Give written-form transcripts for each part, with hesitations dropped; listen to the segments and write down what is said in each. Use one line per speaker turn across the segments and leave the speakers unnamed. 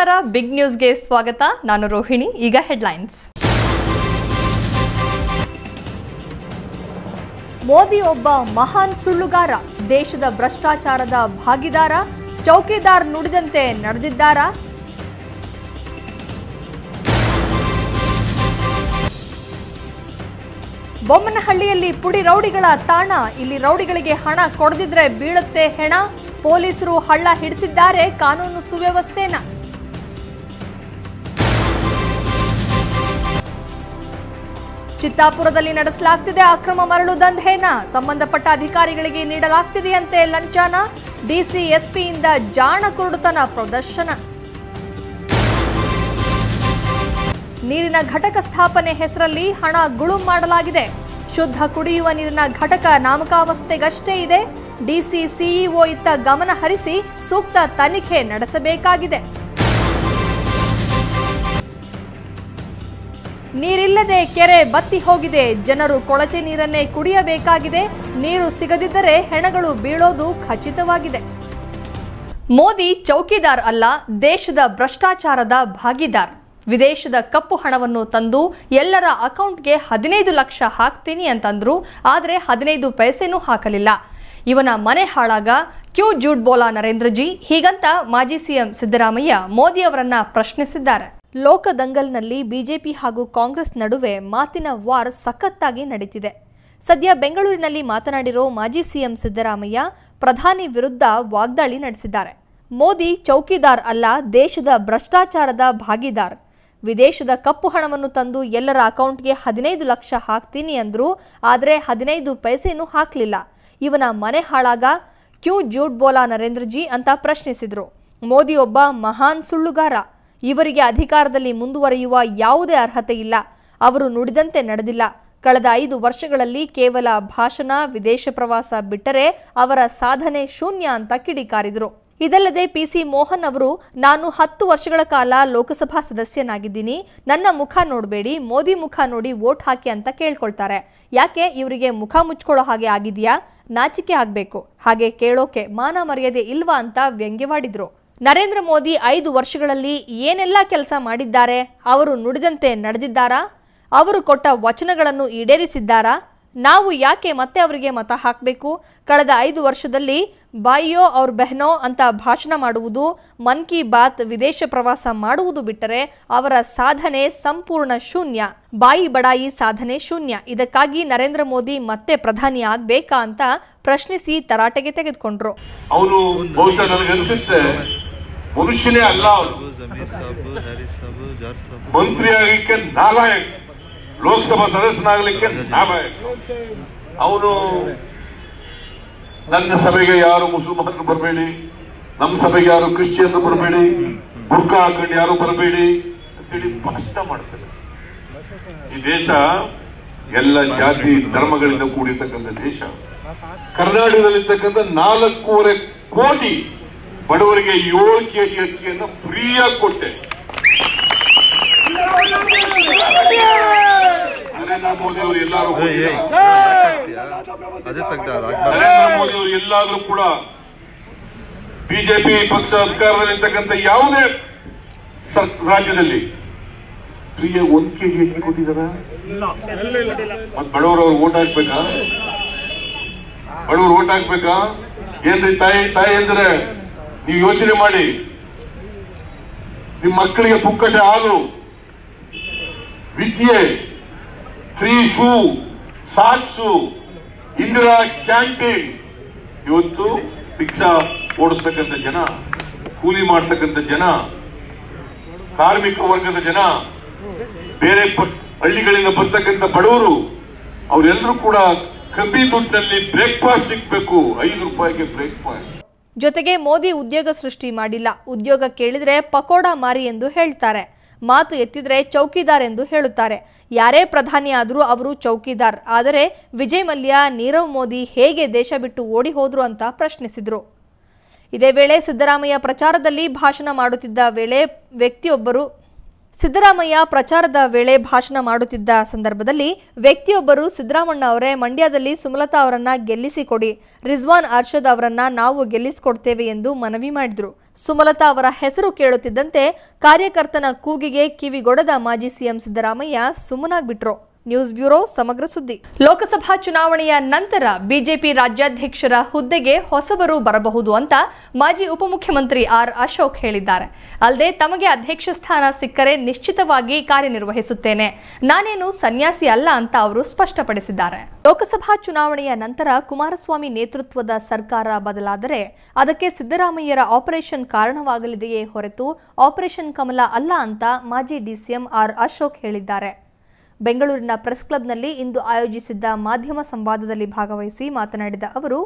ನಮಸ್ಕಾರ ಬಿಗ್ ನ್ಯೂಸ್ಗೆ ಸ್ವಾಗತ. ನಾನು ರೋಹಿಣಿ. ಈಗ ಹೆಡ್ಲೈನ್ಸ್. ಮೋದಿ ಒಬ್ಬ ಮಹಾನ್ ಸುಳ್ಳುಗಾರ, ದೇಶದ ಭ್ರಷ್ಟಾಚಾರದ ಭಾಗಿದಾರ, ಚೌಕಿದಾರ್ ನುಡಿದಂತೆ ನಡೆದಿದ್ದಾರಾ? ಬೊಮ್ಮನಹಳ್ಳಿಯಲ್ಲಿ ಪುಡಿ ರೌಡಿಗಳ ತಾಣ, ಇಲ್ಲಿ ರೌಡಿಗಳಿಗೆ ಹಣ ಕೊಡದಿದ್ರೆ ಬೀಳುತ್ತೆ ಹೆಣ, ಪೊಲೀಸರು ಹಳ್ಳ ಹಿಡಿಸಿದ್ದಾರೆ ಕಾನೂನು ಸುವ್ಯವಸ್ಥೆನ. ಚಿತ್ತಾಪುರದಲ್ಲಿ ನಡೆಸಲಾಗ್ತಿದೆ ಅಕ್ರಮ ಮರಳು ದಂಧೆನ, ಸಂಬಂಧಪಟ್ಟ ಅಧಿಕಾರಿಗಳಿಗೆ ನೀಡಲಾಗ್ತಿದೆಯಂತೆ ಲಂಚನ, ಡಿಸಿ ಎಸ್ಪಿಯಿಂದ ಜಾಣ ಕುರುಡುತನ ಪ್ರದರ್ಶನ. ನೀರಿನ ಘಟಕ ಸ್ಥಾಪನೆ ಹೆಸರಲ್ಲಿ ಹಣ ಗುಳುಂ ಮಾಡಲಾಗಿದೆ. ಶುದ್ಧ ಕುಡಿಯುವ ನೀರಿನ ಘಟಕ ನಾಮಕಾವಸ್ಥೆಗಷ್ಟೇ ಇದೆ. ಡಿಸಿ ಸಿಇಒ ಇತ್ತ ಗಮನ ಹರಿಸಿ ಸೂಕ್ತ ತನಿಖೆ ನಡೆಸಬೇಕಾಗಿದೆ. ನೀರಿಲ್ಲದೆ ಕೆರೆ ಬತ್ತಿ ಹೋಗಿದೆ. ಜನರು ಕೊಳಚೆ ನೀರನ್ನೇ ಕುಡಿಯಬೇಕಾಗಿದೆ. ನೀರು ಸಿಗದಿದ್ದರೆ ಹೆಣಗಳು ಬೀಳೋದು ಖಚಿತವಾಗಿದೆ. ಮೋದಿ ಚೌಕಿದಾರ್ ಅಲ್ಲ, ದೇಶದ ಭ್ರಷ್ಟಾಚಾರದ ಭಾಗಿದಾರ್. ವಿದೇಶದ ಕಪ್ಪು ಹಣವನ್ನು ತಂದು ಎಲ್ಲರ ಅಕೌಂಟ್ಗೆ 15 ಲಕ್ಷ ಹಾಕ್ತೀನಿ ಅಂತಂದ್ರು. ಆದರೆ 15 ಪೈಸೆನೂ ಹಾಕಲಿಲ್ಲ. ಇವನ ಮನೆ ಹಾಳಾಗ, ಕ್ಯೂ ಜೂಟ್ ಬೋಲಾ ನರೇಂದ್ರ ಜಿ, ಹೀಗಂತ ಮಾಜಿ ಸಿಎಂ ಸಿದ್ದರಾಮಯ್ಯ ಮೋದಿ ಅವರನ್ನ ಪ್ರಶ್ನಿಸಿದ್ದಾರೆ. ಲೋಕದಂಗಲ್ನಲ್ಲಿ ಬಿಜೆಪಿ ಹಾಗೂ ಕಾಂಗ್ರೆಸ್ ನಡುವೆ ಮಾತಿನ ವಾರ್ ಸಖತ್ತಾಗಿ ನಡೀತಿದೆ. ಸದ್ಯ ಬೆಂಗಳೂರಿನಲ್ಲಿ ಮಾತನಾಡಿರೋ ಮಾಜಿ ಸಿಎಂ ಸಿದ್ದರಾಮಯ್ಯ ಪ್ರಧಾನಿ ವಿರುದ್ಧ ವಾಗ್ದಾಳಿ ನಡೆಸಿದ್ದಾರೆ. ಮೋದಿ ಚೌಕಿದಾರ್ ಅಲ್ಲ, ದೇಶದ ಭ್ರಷ್ಟಾಚಾರದ ಭಾಗಿದಾರ್. ವಿದೇಶದ ಕಪ್ಪು ಹಣವನ್ನು ತಂದು ಎಲ್ಲರ ಅಕೌಂಟ್ಗೆ 15 ಲಕ್ಷ ಹಾಕ್ತೀನಿ ಅಂದ್ರು. ಆದರೆ 15 ಪೈಸೆನೂ ಹಾಕಲಿಲ್ಲ. ಇವನ ಮನೆ ಹಾಳಾಗ, ಕ್ಯೂ ಜೂಟ್ ಬೋಲಾ ನರೇಂದ್ರ ಜಿ ಅಂತ ಪ್ರಶ್ನಿಸಿದ್ರು. ಮೋದಿ ಒಬ್ಬ ಮಹಾನ್ ಸುಳ್ಳುಗಾರ. ಇವರಿಗೆ ಅಧಿಕಾರದಲ್ಲಿ ಮುಂದುವರಿಯುವ ಯಾವುದೇ ಅರ್ಹತೆ ಇಲ್ಲ. ಅವರು ನುಡಿದಂತೆ ನಡೆದಿಲ್ಲ. ಕಳೆದ 5 ವರ್ಷಗಳಲ್ಲಿ ಕೇವಲ ಭಾಷಣ, ವಿದೇಶ ಪ್ರವಾಸ ಬಿಟ್ಟರೆ ಅವರ ಸಾಧನೆ ಶೂನ್ಯ ಅಂತ ಕಿಡಿಕಾರಿದ್ರು. ಇದಲ್ಲದೆ ಪಿಸಿ ಮೋಹನ್ ಅವರು, ನಾನು 10 ವರ್ಷಗಳ ಕಾಲ ಲೋಕಸಭಾ ಸದಸ್ಯನಾಗಿದ್ದೀನಿ, ನನ್ನ ಮುಖ ನೋಡಬೇಡಿ, ಮೋದಿ ಮುಖ ನೋಡಿ ವೋಟ್ ಹಾಕಿ ಅಂತ ಕೇಳ್ಕೊಳ್ತಾರೆ. ಯಾಕೆ ಇವರಿಗೆ ಮುಖ ಮುಚ್ಕೊಳ್ಳೋ ಹಾಗೆ ಆಗಿದೆಯಾ? ನಾಚಿಕೆ ಆಗಬೇಕು. ಹಾಗೆ ಕೇಳೋಕೆ ಮಾನ ಮರ್ಯಾದೆ ಇಲ್ವಾ ಅಂತ ವ್ಯಂಗ್ಯವಾಡಿದ್ರು. ನರೇಂದ್ರ ಮೋದಿ 5 ವರ್ಷಗಳಲ್ಲಿ ಏನೆಲ್ಲ ಕೆಲಸ ಮಾಡಿದ್ದಾರೆ? ಅವರು ನುಡಿದಂತೆ ನಡೆದಿದ್ದಾರಾ? ಅವರು ಕೊಟ್ಟ ವಚನಗಳನ್ನು ಈಡೇರಿಸಿದ್ದಾರಾ? ನಾವು ಯಾಕೆ ಮತ್ತೆ ಅವರಿಗೆ ಮತ ಹಾಕಬೇಕು? ಕಳೆದ 5 ವರ್ಷದಲ್ಲಿ ಬಾಯಿಯೋ ಅವ್ರ ಬೆಹನೋ ಅಂತ ಭಾಷಣ ಮಾಡುವುದು, ಮನ್ ಕಿ ಬಾತ್, ವಿದೇಶ ಪ್ರವಾಸ ಮಾಡುವುದು ಬಿಟ್ಟರೆ ಅವರ ಸಾಧನೆ ಸಂಪೂರ್ಣ ಶೂನ್ಯ. ಬಾಯಿ ಬಡಾಯಿ ಸಾಧನೆ ಶೂನ್ಯ. ಇದಕ್ಕಾಗಿ ನರೇಂದ್ರ ಮೋದಿ ಮತ್ತೆ ಪ್ರಧಾನಿ ಆಗ್ಬೇಕಾ ಅಂತ ಪ್ರಶ್ನಿಸಿ ತರಾಟೆಗೆ ತೆಗೆದುಕೊಂಡ್ರು.
ಅವನು ಬಹುಶಃ ನನಗನ್ಸುತ್ತೆ ಮನುಷ್ಯನೇ ಅಲ್ಲ, ಮಂತ್ರಿ ಆಗಲಿಕ್ಕೆ ನಾಲಾಯಕ್, ಲೋಕಸಭಾ ಸದಸ್ಯನಾಗಲಿಕ್ಕೆ ನಾಲಾಯಕ್. ಅವನು ನನ್ನ ಸಭೆಗೆ ಯಾರು ಮುಸಲ್ಮಾನರು ಬರಬೇಡಿ, ನಮ್ಮ ಸಭೆಗೆ ಯಾರು ಕ್ರಿಶ್ಚಿಯನ್ ಬರಬೇಡಿ, ಬುರ್ಕಾ ಹಾಕೊಂಡು ಯಾರು ಬರಬೇಡಿ ಅಂತೇಳಿ ಭಾಷಣ ಮಾಡ್ತಾರೆ. ಈ ದೇಶ ಎಲ್ಲ ಜಾತಿ ಧರ್ಮಗಳಿಂದ ಕೂಡಿರ್ತಕ್ಕಂಥ ದೇಶ. ಕರ್ನಾಟಕದಲ್ಲಿರ್ತಕ್ಕಂಥ 4.25 ಕೋಟಿ ಬಡವರಿಗೆ 7 ಕೆಜಿ ಅಕ್ಕಿಯನ್ನು ಫ್ರೀಯಾಗಿ ಕೊಟ್ಟೆ. ನರೇಂದ್ರ ಮೋದಿ ಅವರು ಎಲ್ಲಾದ್ರೂ ಕೂಡ ಬಿಜೆಪಿ ಪಕ್ಷ ಅಧಿಕಾರದಲ್ಲಿರ್ತಕ್ಕಂಥ ಯಾವುದೇ ರಾಜ್ಯದಲ್ಲಿ ಫ್ರೀಯಾಗಿ 1 ಕೆಜಿ ಅಕ್ಕಿ ಕೊಟ್ಟಿದಾರ? ಮತ್ ಬಡವರವ್ರು ಓಟ್ ಹಾಕ್ಬೇಕಾ? ಬಡವರು ಓಟ್ ಹಾಕ್ಬೇಕಾ? ಏನ್ರಿ ತಾಯಿ ಅಂದ್ರೆ ನೀವು ಯೋಚನೆ ಮಾಡಿ. ನಿಮ್ಮ ಮಕ್ಕಳಿಗೆ ಪುಕ್ಕಟೆ ಹಾಲು, ವಿದ್ಯೆ, free shoe, socks, Indira canteen. ಇವತ್ತು ರಿಕ್ಷಾ ಓಡಿಸ್ತಕ್ಕಂಥ ಜನ, ಕೂಲಿ ಮಾಡ್ತಕ್ಕಂಥ ಜನ, ಕಾರ್ಮಿಕ ವರ್ಗದ ಜನ, ಬೇರೆ ಹಳ್ಳಿಗಳಿಂದ ಬರ್ತಕ್ಕಂಥ ಬಡವರು, ಅವರೆಲ್ಲರೂ ಕೂಡ ಕಮ್ಮಿ ದುಡ್ಡಿನಲ್ಲಿ ಬ್ರೇಕ್ಫಾಸ್ಟ್ ಸಿಗ್ಬೇಕು. 5 ರೂಪಾಯಿಗೆ ಬ್ರೇಕ್ಫಾಸ್ಟ್.
ಜೊತೆಗೆ ಮೋದಿ ಉದ್ಯೋಗ ಸೃಷ್ಟಿ ಮಾಡಿಲ್ಲ. ಉದ್ಯೋಗ ಕೇಳಿದ್ರೆ ಪಕೋಡ ಮಾರಿ ಎಂದು ಹೇಳ್ತಾರೆ. ಮಾತು ಎತ್ತಿದ್ರೆ ಚೌಕಿದಾರ್ ಎಂದು ಹೇಳುತ್ತಾರೆ. ಯಾರೇ ಪ್ರಧಾನಿ ಆದರೂ ಅವರು ಚೌಕಿದಾರ್. ಆದರೆ ವಿಜಯ್ ಮಲ್ಯ, ನೀರವ್ ಮೋದಿ ಹೇಗೆ ದೇಶ ಬಿಟ್ಟು ಓಡಿ ಹೋದ್ರು ಅಂತ ಪ್ರಶ್ನಿಸಿದ್ರು. ಇದೇ ವೇಳೆ ಸಿದ್ದರಾಮಯ್ಯ ಪ್ರಚಾರದಲ್ಲಿ ಭಾಷಣ ಮಾಡುತ್ತಿದ್ದ ವೇಳೆ ವ್ಯಕ್ತಿಯೊಬ್ಬರು ಸಿದ್ದರಾಮಯ್ಯ ಪ್ರಚಾರದ ವೇಳೆ ಭಾಷಣ ಮಾಡುತ್ತಿದ್ದ ಸಂದರ್ಭದಲ್ಲಿ ವ್ಯಕ್ತಿಯೊಬ್ಬರು ಸಿದ್ದರಾಮಣ್ಣ ಅವರೇ ಮಂಡ್ಯದಲ್ಲಿ ಸುಮಲತಾ ಅವರನ್ನ ಗೆಲ್ಲಿಸಿಕೊಡಿ, ರಿಜ್ವಾನ್ ಅರ್ಷದ್ ಅವರನ್ನ ನಾವು ಗೆಲ್ಲಿಸಿಕೊಡ್ತೇವೆ ಎಂದು ಮನವಿ ಮಾಡಿದ್ರು. ಸುಮಲತಾ ಅವರ ಹೆಸರು ಕೇಳುತ್ತಿದ್ದಂತೆ ಕಾರ್ಯಕರ್ತನ ಕೂಗಿಗೆ ಕಿವಿಗೊಡದ ಮಾಜಿ ಸಿಎಂ ಸಿದ್ದರಾಮಯ್ಯ ಸುಮ್ಮನಾಗ್ಬಿಟ್ರು. ನ್ಯೂಸ್ ಬ್ಯೂರೋ ಸಮಗ್ರ ಸುದ್ದಿ. ಲೋಕಸಭಾ ಚುನಾವಣೆಯ ನಂತರ ಬಿಜೆಪಿ ರಾಜ್ಯಾಧ್ಯಕ್ಷರ ಹುದ್ದೆಗೆ ಹೊಸಬರು ಬರಬಹುದು ಅಂತ ಮಾಜಿ ಉಪಮುಖ್ಯಮಂತ್ರಿ ಆರ್ ಅಶೋಕ್ ಹೇಳಿದ್ದಾರೆ. ಅಲ್ಲದೆ ತಮಗೆ ಅಧ್ಯಕ್ಷ ಸ್ಥಾನ ಸಿಕ್ಕರೆ ನಿಶ್ಚಿತವಾಗಿ ಕಾರ್ಯನಿರ್ವಹಿಸುತ್ತೇನೆ, ನಾನೇನು ಸನ್ಯಾಸಿ ಅಲ್ಲ ಅಂತ ಅವರು ಸ್ಪಷ್ಟಪಡಿಸಿದ್ದಾರೆ. ಲೋಕಸಭಾ ಚುನಾವಣೆಯ ನಂತರ ಕುಮಾರಸ್ವಾಮಿ ನೇತೃತ್ವದ ಸರ್ಕಾರ ಬದಲಾದರೆ ಅದಕ್ಕೆ ಸಿದ್ದರಾಮಯ್ಯರ ಆಪರೇಷನ್ ಕಾರಣವಾಗಲಿದೆಯೇ ಹೊರತು ಆಪರೇಷನ್ ಕಮಲ ಅಲ್ಲ ಅಂತ ಮಾಜಿ ಡಿಸಿಎಂ ಆರ್ ಅಶೋಕ್ ಹೇಳಿದ್ದಾರೆ. ಬೆಂಗಳೂರಿನ ಪ್ರೆಸ್ ಕ್ಲಬ್ನಲ್ಲಿ ಇಂದು ಆಯೋಜಿಸಿದ್ದ ಮಾಧ್ಯಮ ಸಂವಾದದಲ್ಲಿ ಭಾಗವಹಿಸಿ ಮಾತನಾಡಿದ ಅವರು,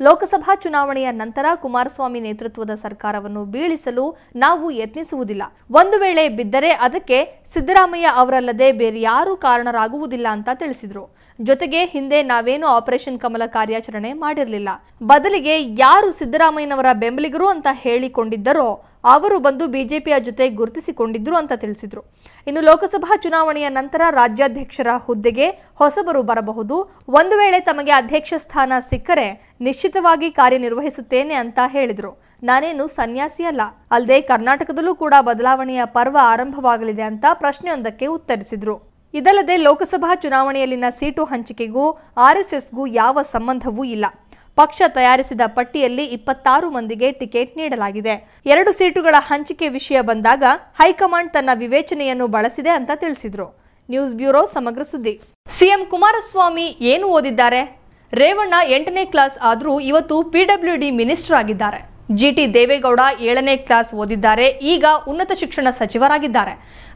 ಲೋಕಸಭಾ ಚುನಾವಣೆಯ ನಂತರ ಕುಮಾರಸ್ವಾಮಿ ನೇತೃತ್ವದ ಸರ್ಕಾರವನ್ನು ಬೀಳಿಸಲು ನಾವು ಯತ್ನಿಸುವುದಿಲ್ಲ. ಒಂದು ವೇಳೆ ಬಿದ್ದರೆ ಅದಕ್ಕೆ ಸಿದ್ದರಾಮಯ್ಯ ಅವರಲ್ಲದೆ ಬೇರೆ ಯಾರೂ ಕಾರಣರಾಗುವುದಿಲ್ಲ ಅಂತ ತಿಳಿಸಿದರು. ಜೊತೆಗೆ ಹಿಂದೆ ನಾವೇನು ಆಪರೇಷನ್ ಕಮಲ ಕಾರ್ಯಾಚರಣೆ ಮಾಡಿರಲಿಲ್ಲ, ಬದಲಿಗೆ ಯಾರು ಸಿದ್ದರಾಮಯ್ಯನವರ ಬೆಂಬಲಿಗರು ಅಂತ ಹೇಳಿಕೊಂಡಿದ್ದರೋ ಅವರು ಬಂದು ಬಿಜೆಪಿಯ ಜೊತೆ ಗುರುತಿಸಿಕೊಂಡಿದ್ರು ಅಂತ ತಿಳಿಸಿದ್ರು. ಇನ್ನು ಲೋಕಸಭಾ ಚುನಾವಣೆಯ ನಂತರ ರಾಜ್ಯಾಧ್ಯಕ್ಷರ ಹುದ್ದೆಗೆ ಹೊಸಬರು ಬರಬಹುದು. ಒಂದು ವೇಳೆ ತಮಗೆ ಅಧ್ಯಕ್ಷ ಸ್ಥಾನ ಸಿಕ್ಕರೆ ನಿಶ್ಚಿತವಾಗಿ ಕಾರ್ಯನಿರ್ವಹಿಸುತ್ತೇನೆ ಅಂತ ಹೇಳಿದ್ರು. ನಾನೇನು ಸನ್ಯಾಸಿ ಅಲ್ಲ. ಅಲ್ಲದೆ ಕರ್ನಾಟಕದಲ್ಲೂ ಕೂಡ ಬದಲಾವಣೆಯ ಪರ್ವ ಆರಂಭವಾಗಲಿದೆ ಅಂತ ಪ್ರಶ್ನೆಯೊಂದಕ್ಕೆ ಉತ್ತರಿಸಿದ್ರು. ಇದಲ್ಲದೆ ಲೋಕಸಭಾ ಚುನಾವಣೆಯಲ್ಲಿನ ಸೀಟು ಹಂಚಿಕೆಗೂ ಆರ್ಎಸ್ಎಸ್ಗೂ ಯಾವ ಸಂಬಂಧವೂ ಇಲ್ಲ. ಪಕ್ಷ ತಯಾರಿಸಿದ ಪಟ್ಟಿಯಲ್ಲಿ 26 ಮಂದಿಗೆ ಟಿಕೆಟ್ ನೀಡಲಾಗಿದೆ. 2 ಸೀಟುಗಳ ಹಂಚಿಕೆ ವಿಷಯ ಬಂದಾಗ ಹೈಕಮಾಂಡ್ ತನ್ನ ವಿವೇಚನೆಯನ್ನು ಬಳಸಿದೆ ಅಂತ ತಿಳಿಸಿದ್ರು. ನ್ಯೂಸ್ ಬ್ಯೂರೋ ಸಮಗ್ರ ಸುದ್ದಿ. ಸಿಎಂ ಕುಮಾರಸ್ವಾಮಿ ಏನು ಓದಿದ್ದಾರೆ? ರೇವಣ್ಣ 8ನೇ ಕ್ಲಾಸ್ ಆದರೂ ಇವತ್ತು PWD ಮಿನಿಸ್ಟರ್ ಆಗಿದ್ದಾರೆ. ಜಿಟಿ ದೇವೇಗೌಡ 7ನೇ ಕ್ಲಾಸ್ ಓದಿದ್ದಾರೆ, ಈಗ ಉನ್ನತ ಶಿಕ್ಷಣ ಸಚಿವರಾಗಿದ್ದಾರೆ.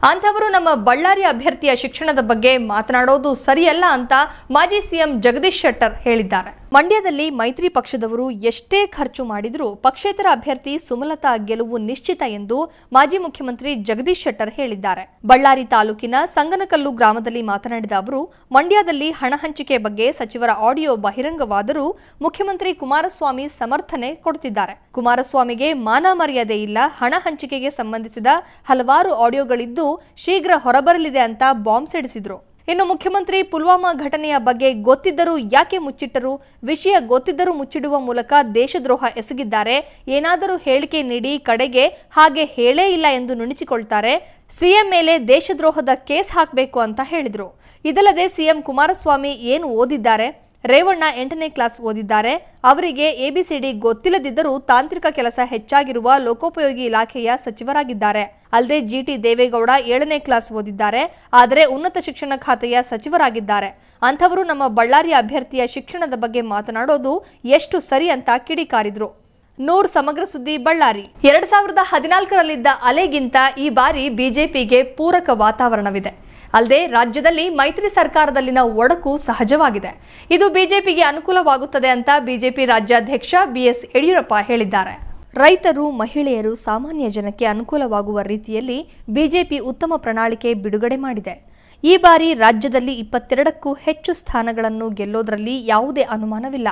ಅಂಥವರು ನಮ್ಮ ಬಳ್ಳಾರಿ ಅಭ್ಯರ್ಥಿಯ ಶಿಕ್ಷಣದ ಬಗ್ಗೆ ಮಾತನಾಡೋದು ಸರಿಯಲ್ಲ ಅಂತ ಮಾಜಿ ಸಿಎಂ ಜಗದೀಶ್ ಶೆಟ್ಟರ್ ಹೇಳಿದ್ದಾರೆ. ಮಂಡ್ಯದಲ್ಲಿ ಮೈತ್ರಿ ಪಕ್ಷದವರು ಎಷ್ಟೇ ಖರ್ಚು ಮಾಡಿದರೂ ಪಕ್ಷೇತರ ಅಭ್ಯರ್ಥಿ ಸುಮಲತಾ ಗೆಲುವು ನಿಶ್ಚಿತ ಎಂದು ಮಾಜಿ ಮುಖ್ಯಮಂತ್ರಿ ಜಗದೀಶ್ ಶೆಟ್ಟರ್ ಹೇಳಿದ್ದಾರೆ. ಬಳ್ಳಾರಿ ತಾಲೂಕಿನ ಸಂಗನಕಲ್ಲು ಗ್ರಾಮದಲ್ಲಿ ಮಾತನಾಡಿದ ಅವರು, ಮಂಡ್ಯದಲ್ಲಿ ಹಣ ಹಂಚಿಕೆ ಬಗ್ಗೆ ಸಚಿವರ ಆಡಿಯೋ ಬಹಿರಂಗವಾದರೂ ಮುಖ್ಯಮಂತ್ರಿ ಕುಮಾರಸ್ವಾಮಿ ಸಮರ್ಥನೆ ಕೊಡುತ್ತಿದ್ದಾರೆ. ಕುಮಾರಸ್ವಾಮಿಗೆ ಮಾನ ಮರ್ಯಾದೆ ಇಲ್ಲ, ಹಣ ಹಂಚಿಕೆಗೆ ಸಂಬಂಧಿಸಿದ ಹಲವಾರು ಆಡಿಯೋಗಳಿದ್ದು ಶೀಘ್ರ ಹೊರಬರಲಿದೆ ಅಂತ ಬಾಂಬ್ ಸಿಡಿಸಿದ್ರು. ಇನ್ನು ಮುಖ್ಯಮಂತ್ರಿ ಪುಲ್ವಾಮಾ ಘಟನೆಯ ಬಗ್ಗೆ ಗೊತ್ತಿದ್ದರೂ ಯಾಕೆ ಮುಚ್ಚಿಟ್ಟರು? ವಿಷಯ ಗೊತ್ತಿದ್ದರೂ ಮುಚ್ಚಿಡುವ ಮೂಲಕ ದೇಶದ್ರೋಹ ಎಸಗಿದ್ದಾರೆ. ಏನಾದರೂ ಹೇಳಿಕೆ ನೀಡಿ ಕಡೆಗೆ ಹಾಗೆ ಹೇಳೇ ಇಲ್ಲ ಎಂದು ನುಣುಚಿಕೊಳ್ತಾರೆ. ಸಿಎಂ ಮೇಲೆ ದೇಶದ್ರೋಹದ ಕೇಸ್ ಹಾಕಬೇಕು ಅಂತ ಹೇಳಿದ್ರು. ಇದಲ್ಲದೆ ಸಿಎಂ ಕುಮಾರಸ್ವಾಮಿ ಏನು ಓದಿದ್ದಾರೆ? ರೇವಣ್ಣ 8ನೇ ಕ್ಲಾಸ್ ಓದಿದ್ದಾರೆ. ಅವರಿಗೆ ABCD ಗೊತ್ತಿಲ್ಲದಿದ್ದರೂ ತಾಂತ್ರಿಕ ಕೆಲಸ ಹೆಚ್ಚಾಗಿರುವ ಲೋಕೋಪಯೋಗಿ ಇಲಾಖೆಯ ಸಚಿವರಾಗಿದ್ದಾರೆ. ಅಲ್ಲದೆ ಜಿಟಿ ದೇವೇಗೌಡ 7ನೇ ಕ್ಲಾಸ್ ಓದಿದ್ದಾರೆ, ಆದರೆ ಉನ್ನತ ಶಿಕ್ಷಣ ಖಾತೆಯ ಸಚಿವರಾಗಿದ್ದಾರೆ. ಅಂಥವರು ನಮ್ಮ ಬಳ್ಳಾರಿ ಅಭ್ಯರ್ಥಿಯ ಶಿಕ್ಷಣದ ಬಗ್ಗೆ ಮಾತನಾಡೋದು ಎಷ್ಟು ಸರಿ ಅಂತ ಕಿಡಿಕಾರಿದ್ರು. ನೂರ್ ಸಮಗ್ರ ಸುದ್ದಿ ಬಳ್ಳಾರಿ. 2014ರಲ್ಲಿದ್ದ ಅಲೆಗಿಂತ ಈ ಬಾರಿ ಬಿಜೆಪಿಗೆ ಪೂರಕ ವಾತಾವರಣವಿದೆ. ಅಲ್ಲದೆ ರಾಜ್ಯದಲ್ಲಿ ಮೈತ್ರಿ ಸರ್ಕಾರದಲ್ಲಿನ ಒಡಕು ಸಹಜವಾಗಿದೆ. ಇದು ಬಿಜೆಪಿಗೆ ಅನುಕೂಲವಾಗುತ್ತದೆ ಅಂತ ಬಿಜೆಪಿ ರಾಜ್ಯಾಧ್ಯಕ್ಷ BS ಯಡಿಯೂರಪ್ಪ ಹೇಳಿದ್ದಾರೆ. ರೈತರು, ಮಹಿಳೆಯರು, ಸಾಮಾನ್ಯ ಜನಕ್ಕೆ ಅನುಕೂಲವಾಗುವ ರೀತಿಯಲ್ಲಿ ಬಿಜೆಪಿ ಉತ್ತಮ ಪ್ರಣಾಳಿಕೆ ಬಿಡುಗಡೆ ಮಾಡಿದೆ. ಈ ಬಾರಿ ರಾಜ್ಯದಲ್ಲಿ 22ಕ್ಕೂ ಹೆಚ್ಚು ಸ್ಥಾನಗಳನ್ನು ಗೆಲ್ಲೋದ್ರಲ್ಲಿ ಯಾವುದೇ ಅನುಮಾನವಿಲ್ಲ.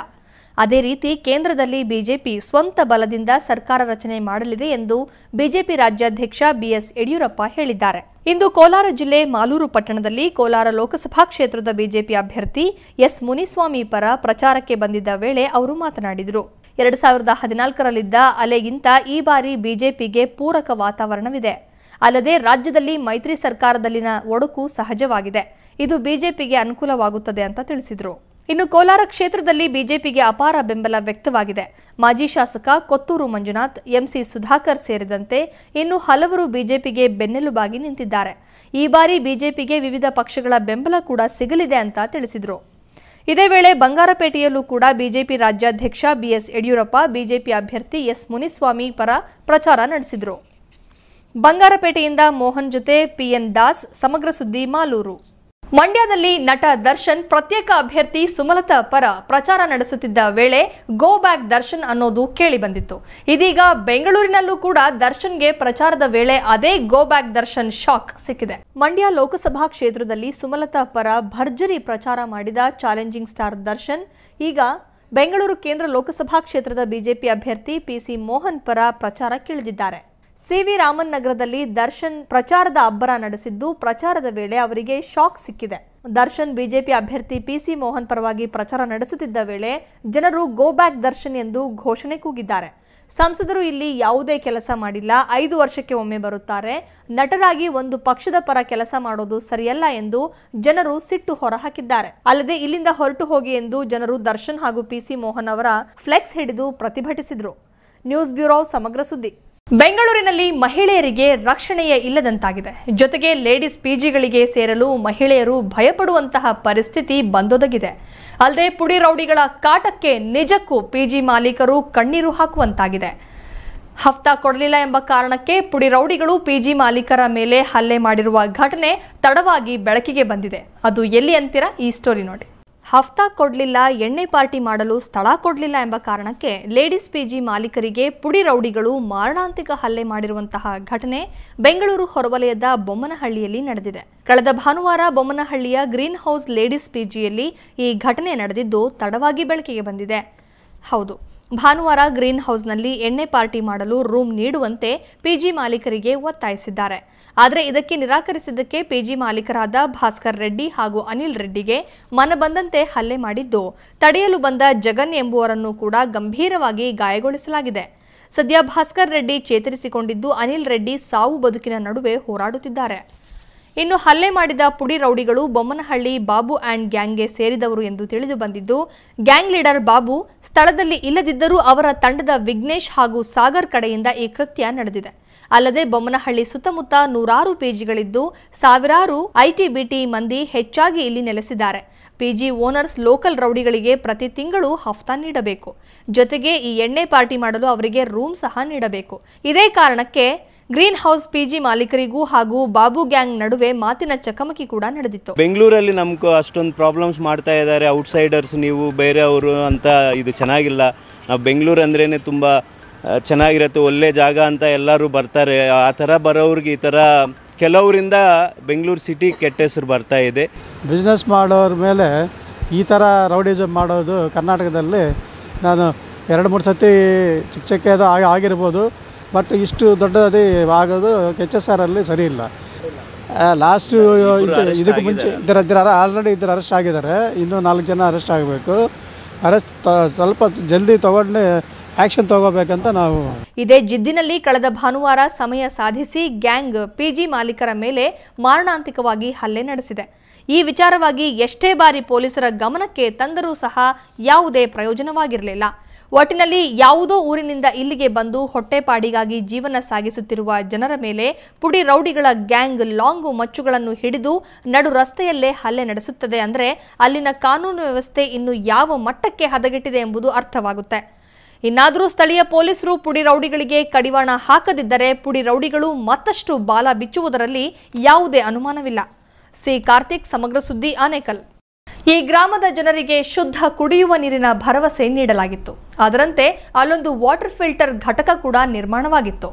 ಅದೇ ರೀತಿ ಕೇಂದ್ರದಲ್ಲಿ ಬಿಜೆಪಿ ಸ್ವಂತ ಬಲದಿಂದ ಸರ್ಕಾರ ರಚನೆ ಮಾಡಲಿದೆ ಎಂದು ಬಿಜೆಪಿ ರಾಜ್ಯಾಧ್ಯಕ್ಷ BS ಯಡಿಯೂರಪ್ಪ ಹೇಳಿದ್ದಾರೆ. ಇಂದು ಕೋಲಾರ ಜಿಲ್ಲೆ ಮಾಲೂರು ಪಟ್ಟಣದಲ್ಲಿ ಕೋಲಾರ ಲೋಕಸಭಾ ಕ್ಷೇತ್ರದ ಬಿಜೆಪಿ ಅಭ್ಯರ್ಥಿ ಎಸ್ ಮುನಿಸ್ವಾಮಿ ಪರ ಪ್ರಚಾರಕ್ಕೆ ಬಂದಿದ್ದ ವೇಳೆ ಅವರು ಮಾತನಾಡಿದರು. 2014ರಲ್ಲಿದ್ದ ಅಲೆಗಿಂತ ಈ ಬಾರಿ ಬಿಜೆಪಿಗೆ ಪೂರಕ ವಾತಾವರಣವಿದೆ. ಅಲ್ಲದೆ ರಾಜ್ಯದಲ್ಲಿ ಮೈತ್ರಿ ಸರ್ಕಾರದಲ್ಲಿನ ಒಡಕು ಸಹಜವಾಗಿದೆ. ಇದು ಬಿಜೆಪಿಗೆ ಅನುಕೂಲವಾಗುತ್ತದೆ ಅಂತ ತಿಳಿಸಿದರು. ಇನ್ನು ಕೋಲಾರ ಕ್ಷೇತ್ರದಲ್ಲಿ ಬಿಜೆಪಿಗೆ ಅಪಾರ ಬೆಂಬಲ ವ್ಯಕ್ತವಾಗಿದೆ. ಮಾಜಿ ಶಾಸಕ ಕೊತ್ತೂರು ಮಂಜುನಾಥ್, MC ಸುಧಾಕರ್ ಸೇರಿದಂತೆ ಇನ್ನು ಹಲವರು ಬಿಜೆಪಿಗೆ ಬೆನ್ನೆಲುಬಾಗಿ ನಿಂತಿದ್ದಾರೆ. ಈ ಬಾರಿ ಬಿಜೆಪಿಗೆ ವಿವಿಧ ಪಕ್ಷಗಳ ಬೆಂಬಲ ಕೂಡ ಸಿಗಲಿದೆ ಅಂತ ತಿಳಿಸಿದರು. ಇದೇ ವೇಳೆ ಬಂಗಾರಪೇಟೆಯಲ್ಲೂ ಕೂಡ ಬಿಜೆಪಿ ರಾಜ್ಯಾಧ್ಯಕ್ಷ BS ಯಡಿಯೂರಪ್ಪ ಬಿಜೆಪಿ ಅಭ್ಯರ್ಥಿ ಎಸ್ ಮುನಿಸ್ವಾಮಿ ಪರ ಪ್ರಚಾರ ನಡೆಸಿದರು. ಬಂಗಾರಪೇಟೆಯಿಂದ ಮೋಹನ್ ಜೊತೆ PN ದಾಸ್, ಸಮಗ್ರ ಸುದ್ದಿ ಮಾಲೂರು. ಮಂಡ್ಯದಲ್ಲಿ ನಟ ದರ್ಶನ್ ಪ್ರತ್ಯೇಕ ಅಭ್ಯರ್ಥಿ ಸುಮಲತಾ ಪರ ಪ್ರಚಾರ ನಡೆಸುತ್ತಿದ್ದ ವೇಳೆ ಗೋ ಬ್ಯಾಕ್ ದರ್ಶನ್ ಅನ್ನೋದು ಕೇಳಿ ಬಂದಿತ್ತು. ಇದೀಗ ಬೆಂಗಳೂರಿನಲ್ಲೂ ಕೂಡ ದರ್ಶನ್ಗೆ ಪ್ರಚಾರದ ವೇಳೆ ಅದೇ ಗೋ ಬ್ಯಾಕ್ ದರ್ಶನ್ ಶಾಕ್ ಸಿಕ್ಕಿದೆ. ಮಂಡ್ಯ ಲೋಕಸಭಾ ಕ್ಷೇತ್ರದಲ್ಲಿ ಸುಮಲತಾ ಪರ ಭರ್ಜರಿ ಪ್ರಚಾರ ಮಾಡಿದ ಚಾಲೆಂಜಿಂಗ್ ಸ್ಟಾರ್ ದರ್ಶನ್ ಈಗ ಬೆಂಗಳೂರು ಕೇಂದ್ರ ಲೋಕಸಭಾ ಕ್ಷೇತ್ರದ ಬಿಜೆಪಿ ಅಭ್ಯರ್ಥಿ PC ಮೋಹನ್ ಪರ ಪ್ರಚಾರಕ್ಕಿಳಿದಿದ್ದಾರೆ. ಸಿ.ವಿ. ರಾಮನ್ ನಗರದಲ್ಲಿ ದರ್ಶನ್ ಪ್ರಚಾರದ ಅಬ್ಬರ ನಡೆಸಿದ್ದು, ಪ್ರಚಾರದ ವೇಳೆ ಅವರಿಗೆ ಶಾಕ್ ಸಿಕ್ಕಿದೆ. ದರ್ಶನ್ ಬಿಜೆಪಿ ಅಭ್ಯರ್ಥಿ ಪಿಸಿ ಮೋಹನ್ ಪರವಾಗಿ ಪ್ರಚಾರ ನಡೆಸುತ್ತಿದ್ದ ವೇಳೆ ಜನರು ಗೋ ಬ್ಯಾಕ್ ದರ್ಶನ್ ಎಂದು ಘೋಷಣೆ ಕೂಗಿದ್ದಾರೆ. ಸಂಸದರು ಇಲ್ಲಿ ಯಾವುದೇ ಕೆಲಸ ಮಾಡಿಲ್ಲ, 5 ವರ್ಷಕ್ಕೆ ಒಮ್ಮೆ ಬರುತ್ತಾರೆ, ನಟರಾಗಿ ಒಂದು ಪಕ್ಷದ ಪರ ಕೆಲಸ ಮಾಡೋದು ಸರಿಯಲ್ಲ ಎಂದು ಜನರು ಸಿಟ್ಟು ಹೊರಹಾಕಿದ್ದಾರೆ. ಅಲ್ಲದೆ ಇಲ್ಲಿಂದ ಹೊರಟು ಹೋಗಿ ಎಂದು ಜನರು ದರ್ಶನ್ ಹಾಗೂ ಪಿಸಿ ಮೋಹನ್ ಅವರ ಫ್ಲೆಕ್ಸ್ ಹಿಡಿದು ಪ್ರತಿಭಟಿಸಿದ್ರು. ನ್ಯೂಸ್ ಬ್ಯೂರೋ ಸಮಗ್ರ ಸುದ್ದಿ. ಬೆಂಗಳೂರಿನಲ್ಲಿ ಮಹಿಳೆಯರಿಗೆ ರಕ್ಷಣೆಯೇ ಇಲ್ಲದಂತಾಗಿದೆ. ಜೊತೆಗೆ ಲೇಡೀಸ್ ಪಿಜಿಗಳಿಗೆ ಸೇರಲು ಮಹಿಳೆಯರು ಭಯಪಡುವಂತಹ ಪರಿಸ್ಥಿತಿ ಬಂದೊದಗಿದೆ. ಅಲ್ಲದೆ ಪುಡಿ ರೌಡಿಗಳ ಕಾಟಕ್ಕೆ ನಿಜಕ್ಕೂ ಪಿಜಿ ಮಾಲೀಕರು ಕಣ್ಣೀರು ಹಾಕುವಂತಾಗಿದೆ. ಹಫ್ತಾ ಕೊಡಲಿಲ್ಲ ಎಂಬ ಕಾರಣಕ್ಕೆ ಪುಡಿ ರೌಡಿಗಳು ಪಿಜಿ ಮಾಲೀಕರ ಮೇಲೆ ಹಲ್ಲೆ ಮಾಡಿರುವ ಘಟನೆ ತಡವಾಗಿ ಬೆಳಕಿಗೆ ಬಂದಿದೆ. ಅದು ಎಲ್ಲಿ ಅಂತೀರಾ? ಈ ಸ್ಟೋರಿ ನೋಡಿ. ಹಫ್ತಾ ಕೊಡಲಿಲ್ಲ, ಎಣ್ಣೆ ಪಾರ್ಟಿ ಮಾಡಲು ಸ್ಥಳ ಕೊಡಲಿಲ್ಲ ಎಂಬ ಕಾರಣಕ್ಕೆ ಲೇಡೀಸ್ ಪಿಜಿ ಮಾಲೀಕರಿಗೆ ಪುಡಿ ರೌಡಿಗಳು ಮಾರಣಾಂತಿಕ ಹಲ್ಲೆ ಮಾಡಿರುವಂತಹ ಘಟನೆ ಬೆಂಗಳೂರು ಹೊರವಲಯದ ಬೊಮ್ಮನಹಳ್ಳಿಯಲ್ಲಿ ನಡೆದಿದೆ. ಕಳೆದ ಭಾನುವಾರ ಬೊಮ್ಮನಹಳ್ಳಿಯ ಗ್ರೀನ್ ಹೌಸ್ ಲೇಡೀಸ್ ಪಿಜಿಯಲ್ಲಿ ಈ ಘಟನೆ ನಡೆದಿದ್ದು ತಡವಾಗಿ ಬೆಳಕಿಗೆ ಬಂದಿದೆ. ಹೌದು, ಭಾನುವಾರ ಗ್ರೀನ್ ಹೌಸ್ನಲ್ಲಿ ಎಣ್ಣೆ ಪಾರ್ಟಿ ಮಾಡಲು ರೂಮ್ ನೀಡುವಂತೆ ಪಿಜಿ ಮಾಲೀಕರಿಗೆ ಒತ್ತಾಯಿಸಿದ್ದಾರೆ. ಆದರೆ ಇದಕ್ಕೆ ನಿರಾಕರಿಸಿದ್ದಕ್ಕೆ ಪಿಜಿ ಮಾಲೀಕರಾದ ಭಾಸ್ಕರ್ ರೆಡ್ಡಿ ಹಾಗೂ ಅನಿಲ್ ರೆಡ್ಡಿಗೆ ಮನಬಂದಂತೆ ಹಲ್ಲೆ ಮಾಡಿದ್ದು, ತಡೆಯಲು ಬಂದ ಜಗನ್ ಎಂಬುವರನ್ನು ಕೂಡ ಗಂಭೀರವಾಗಿ ಗಾಯಗೊಳಿಸಲಾಗಿದೆ. ಸದ್ಯ ಭಾಸ್ಕರ್ ರೆಡ್ಡಿ ಚೇತರಿಸಿಕೊಂಡಿದ್ದು, ಅನಿಲ್ ರೆಡ್ಡಿ ಸಾವು ಬದುಕಿನ ನಡುವೆ ಹೋರಾಡುತ್ತಿದ್ದಾರೆ. ಇನ್ನು ಹಲ್ಲೆ ಮಾಡಿದ ಪುಡಿ ರೌಡಿಗಳು ಬೊಮ್ಮನಹಳ್ಳಿ ಬಾಬು ಆ್ಯಂಡ್ ಗ್ಯಾಂಗ್ಗೆ ಸೇರಿದವರು ಎಂದು ತಿಳಿದು ಬಂದಿದ್ದು, ಗ್ಯಾಂಗ್ ಲೀಡರ್ ಬಾಬು ಸ್ಥಳದಲ್ಲಿ ಇಲ್ಲದಿದ್ದರೂ ಅವರ ತಂಡದ ವಿಘ್ನೇಶ್ ಹಾಗೂ ಸಾಗರ್ ಕಡೆಯಿಂದ ಈ ಕೃತ್ಯ ನಡೆದಿದೆ. ಅಲ್ಲದೆ ಬೊಮ್ಮನಹಳ್ಳಿ ಸುತ್ತಮುತ್ತ 100 ಪಿಜಿಗಳಿದ್ದು ಸಾವಿರಾರು ಐಟಿ-ಬಿಟಿ ಮಂದಿ ಹೆಚ್ಚಾಗಿ ಇಲ್ಲಿ ನೆಲೆಸಿದ್ದಾರೆ. ಪಿಜಿ ಓನರ್ಸ್ ಲೋಕಲ್ ರೌಡಿಗಳಿಗೆ ಪ್ರತಿ ತಿಂಗಳು ಹಫ್ತಾ ನೀಡಬೇಕು. ಜೊತೆಗೆ ಈ ಎಣ್ಣೆ ಪಾರ್ಟಿ ಮಾಡಲು ಅವರಿಗೆ ರೂಮ್ ಸಹ ನೀಡಬೇಕು. ಇದೇ ಕಾರಣಕ್ಕೆ ಗ್ರೀನ್ ಹೌಸ್ ಪಿಜಿ ಮಾಲೀಕರಿಗೂ ಹಾಗೂ ಬಾಬು ಗ್ಯಾಂಗ್ ನಡುವೆ ಮಾತಿನ ಚಕಮಕಿ ಕೂಡ ನಡೆದಿತ್ತು.
ಬೆಂಗಳೂರಲ್ಲಿ ನಮ್ಗೆ ಅಷ್ಟೊಂದು ಪ್ರಾಬ್ಲಮ್ಸ್ ಮಾಡ್ತಾ ಇದ್ದಾರೆ. ಔಟ್ಸೈಡರ್ಸ್ ನೀವು ಬೇರೆಯವರು ಅಂತ, ಇದು ಚೆನ್ನಾಗಿಲ್ಲ. ನಾವು ಬೆಂಗಳೂರು ಅಂದ್ರೇ ತುಂಬ ಚೆನ್ನಾಗಿರುತ್ತೆ, ಒಳ್ಳೆ ಜಾಗ ಅಂತ ಎಲ್ಲರೂ ಬರ್ತಾರೆ. ಆ ಥರ ಬರೋರಿಗೆ ಈ ಥರ ಕೆಲವರಿಂದ ಬೆಂಗಳೂರು ಸಿಟಿ ಕೆಟ್ಟ ಹೆಸರು ಬರ್ತಾ ಇದೆ.
ಬಿಸ್ನೆಸ್ ಮಾಡೋರ ಮೇಲೆ ಈ ಥರ ರೌಡಿಸಮ್ ಮಾಡೋದು ಕರ್ನಾಟಕದಲ್ಲಿ ನಾನು 2-3 ಸತಿ ಚಿಕ್ಕದು ಆಗಿರ್ಬೋದು. ಬಟ್ ಇಷ್ಟು ದೊಡ್ಡದು ಆಗೋದು KHSR ಅಲ್ಲಿ ಸರಿ ಇಲ್ಲ. ಲಾಸ್ಟು ಇದಕ್ಕೆ ಮುಂಚೆ ಆಲ್ರೆಡಿ ಇದ್ರ ಅರೆಸ್ಟ್ ಆಗಿದ್ದಾರೆ. ಇನ್ನೂ 4 ಜನ ಅರೆಸ್ಟ್ ಆಗಬೇಕು. ಅರೆಸ್ಟ್ ಸ್ವಲ್ಪ ಜಲ್ದಿ ತಗೊಂಡು ಆಕ್ಷನ್ ತಗೋಬೇಕಂತ ನಾವು.
ಇದೇ ಜಿದ್ದಿನಲ್ಲಿ ಕಳೆದ ಭಾನುವಾರ ಸಮಯ ಸಾಧಿಸಿ ಗ್ಯಾಂಗ್ ಪಿಜಿ ಮಾಲೀಕರ ಮೇಲೆ ಮಾರಣಾಂತಿಕವಾಗಿ ಹಲ್ಲೆ ನಡೆಸಿದೆ. ಈ ವಿಚಾರವಾಗಿ ಎಷ್ಟೇ ಬಾರಿ ಪೊಲೀಸರ ಗಮನಕ್ಕೆ ತಂದರೂ ಸಹ ಯಾವುದೇ ಪ್ರಯೋಜನವಾಗಿರಲಿಲ್ಲ. ಒಟ್ಟಿನಲ್ಲಿ ಯಾವುದೋ ಊರಿನಿಂದ ಇಲ್ಲಿಗೆ ಬಂದು ಹೊಟ್ಟೆಪಾಡಿಗಾಗಿ ಜೀವನ ಸಾಗಿಸುತ್ತಿರುವ ಜನರ ಮೇಲೆ ಪುಡಿ ರೌಡಿಗಳ ಗ್ಯಾಂಗ್ ಲಾಂಗು ಮಚ್ಚುಗಳನ್ನು ಹಿಡಿದು ನಡು ರಸ್ತೆಯಲ್ಲೇ ಹಲ್ಲೆ ನಡೆಸುತ್ತದೆ ಅಂದರೆ ಅಲ್ಲಿನ ಕಾನೂನು ವ್ಯವಸ್ಥೆ ಇನ್ನು ಯಾವ ಮಟ್ಟಕ್ಕೆ ಹದಗೆಟ್ಟಿದೆ ಎಂಬುದು ಅರ್ಥವಾಗುತ್ತೆ. ಇನ್ನಾದರೂ ಸ್ಥಳೀಯ ಪೊಲೀಸರು ಪುಡಿ ರೌಡಿಗಳಿಗೆ ಕಡಿವಾಣ ಹಾಕದಿದ್ದರೆ ಪುಡಿ ರೌಡಿಗಳು ಮತ್ತಷ್ಟು ಬಾಲ ಬಿಚ್ಚುವುದರಲ್ಲಿ ಯಾವುದೇ ಅನುಮಾನವಿಲ್ಲ. ಸಿ ಕಾರ್ತಿಕ್, ಸಮಗ್ರ ಸುದ್ದಿ, ಆನೇಕಲ್. ಈ ಗ್ರಾಮದ ಜನರಿಗೆ ಶುದ್ಧ ಕುಡಿಯುವ ನೀರಿನ ಭರವಸೆ ನೀಡಲಾಗಿತ್ತು. ಅದರಂತೆ ಅಲ್ಲೊಂದು ವಾಟರ್ ಫಿಲ್ಟರ್ ಘಟಕ ಕೂಡ ನಿರ್ಮಾಣವಾಗಿತ್ತು.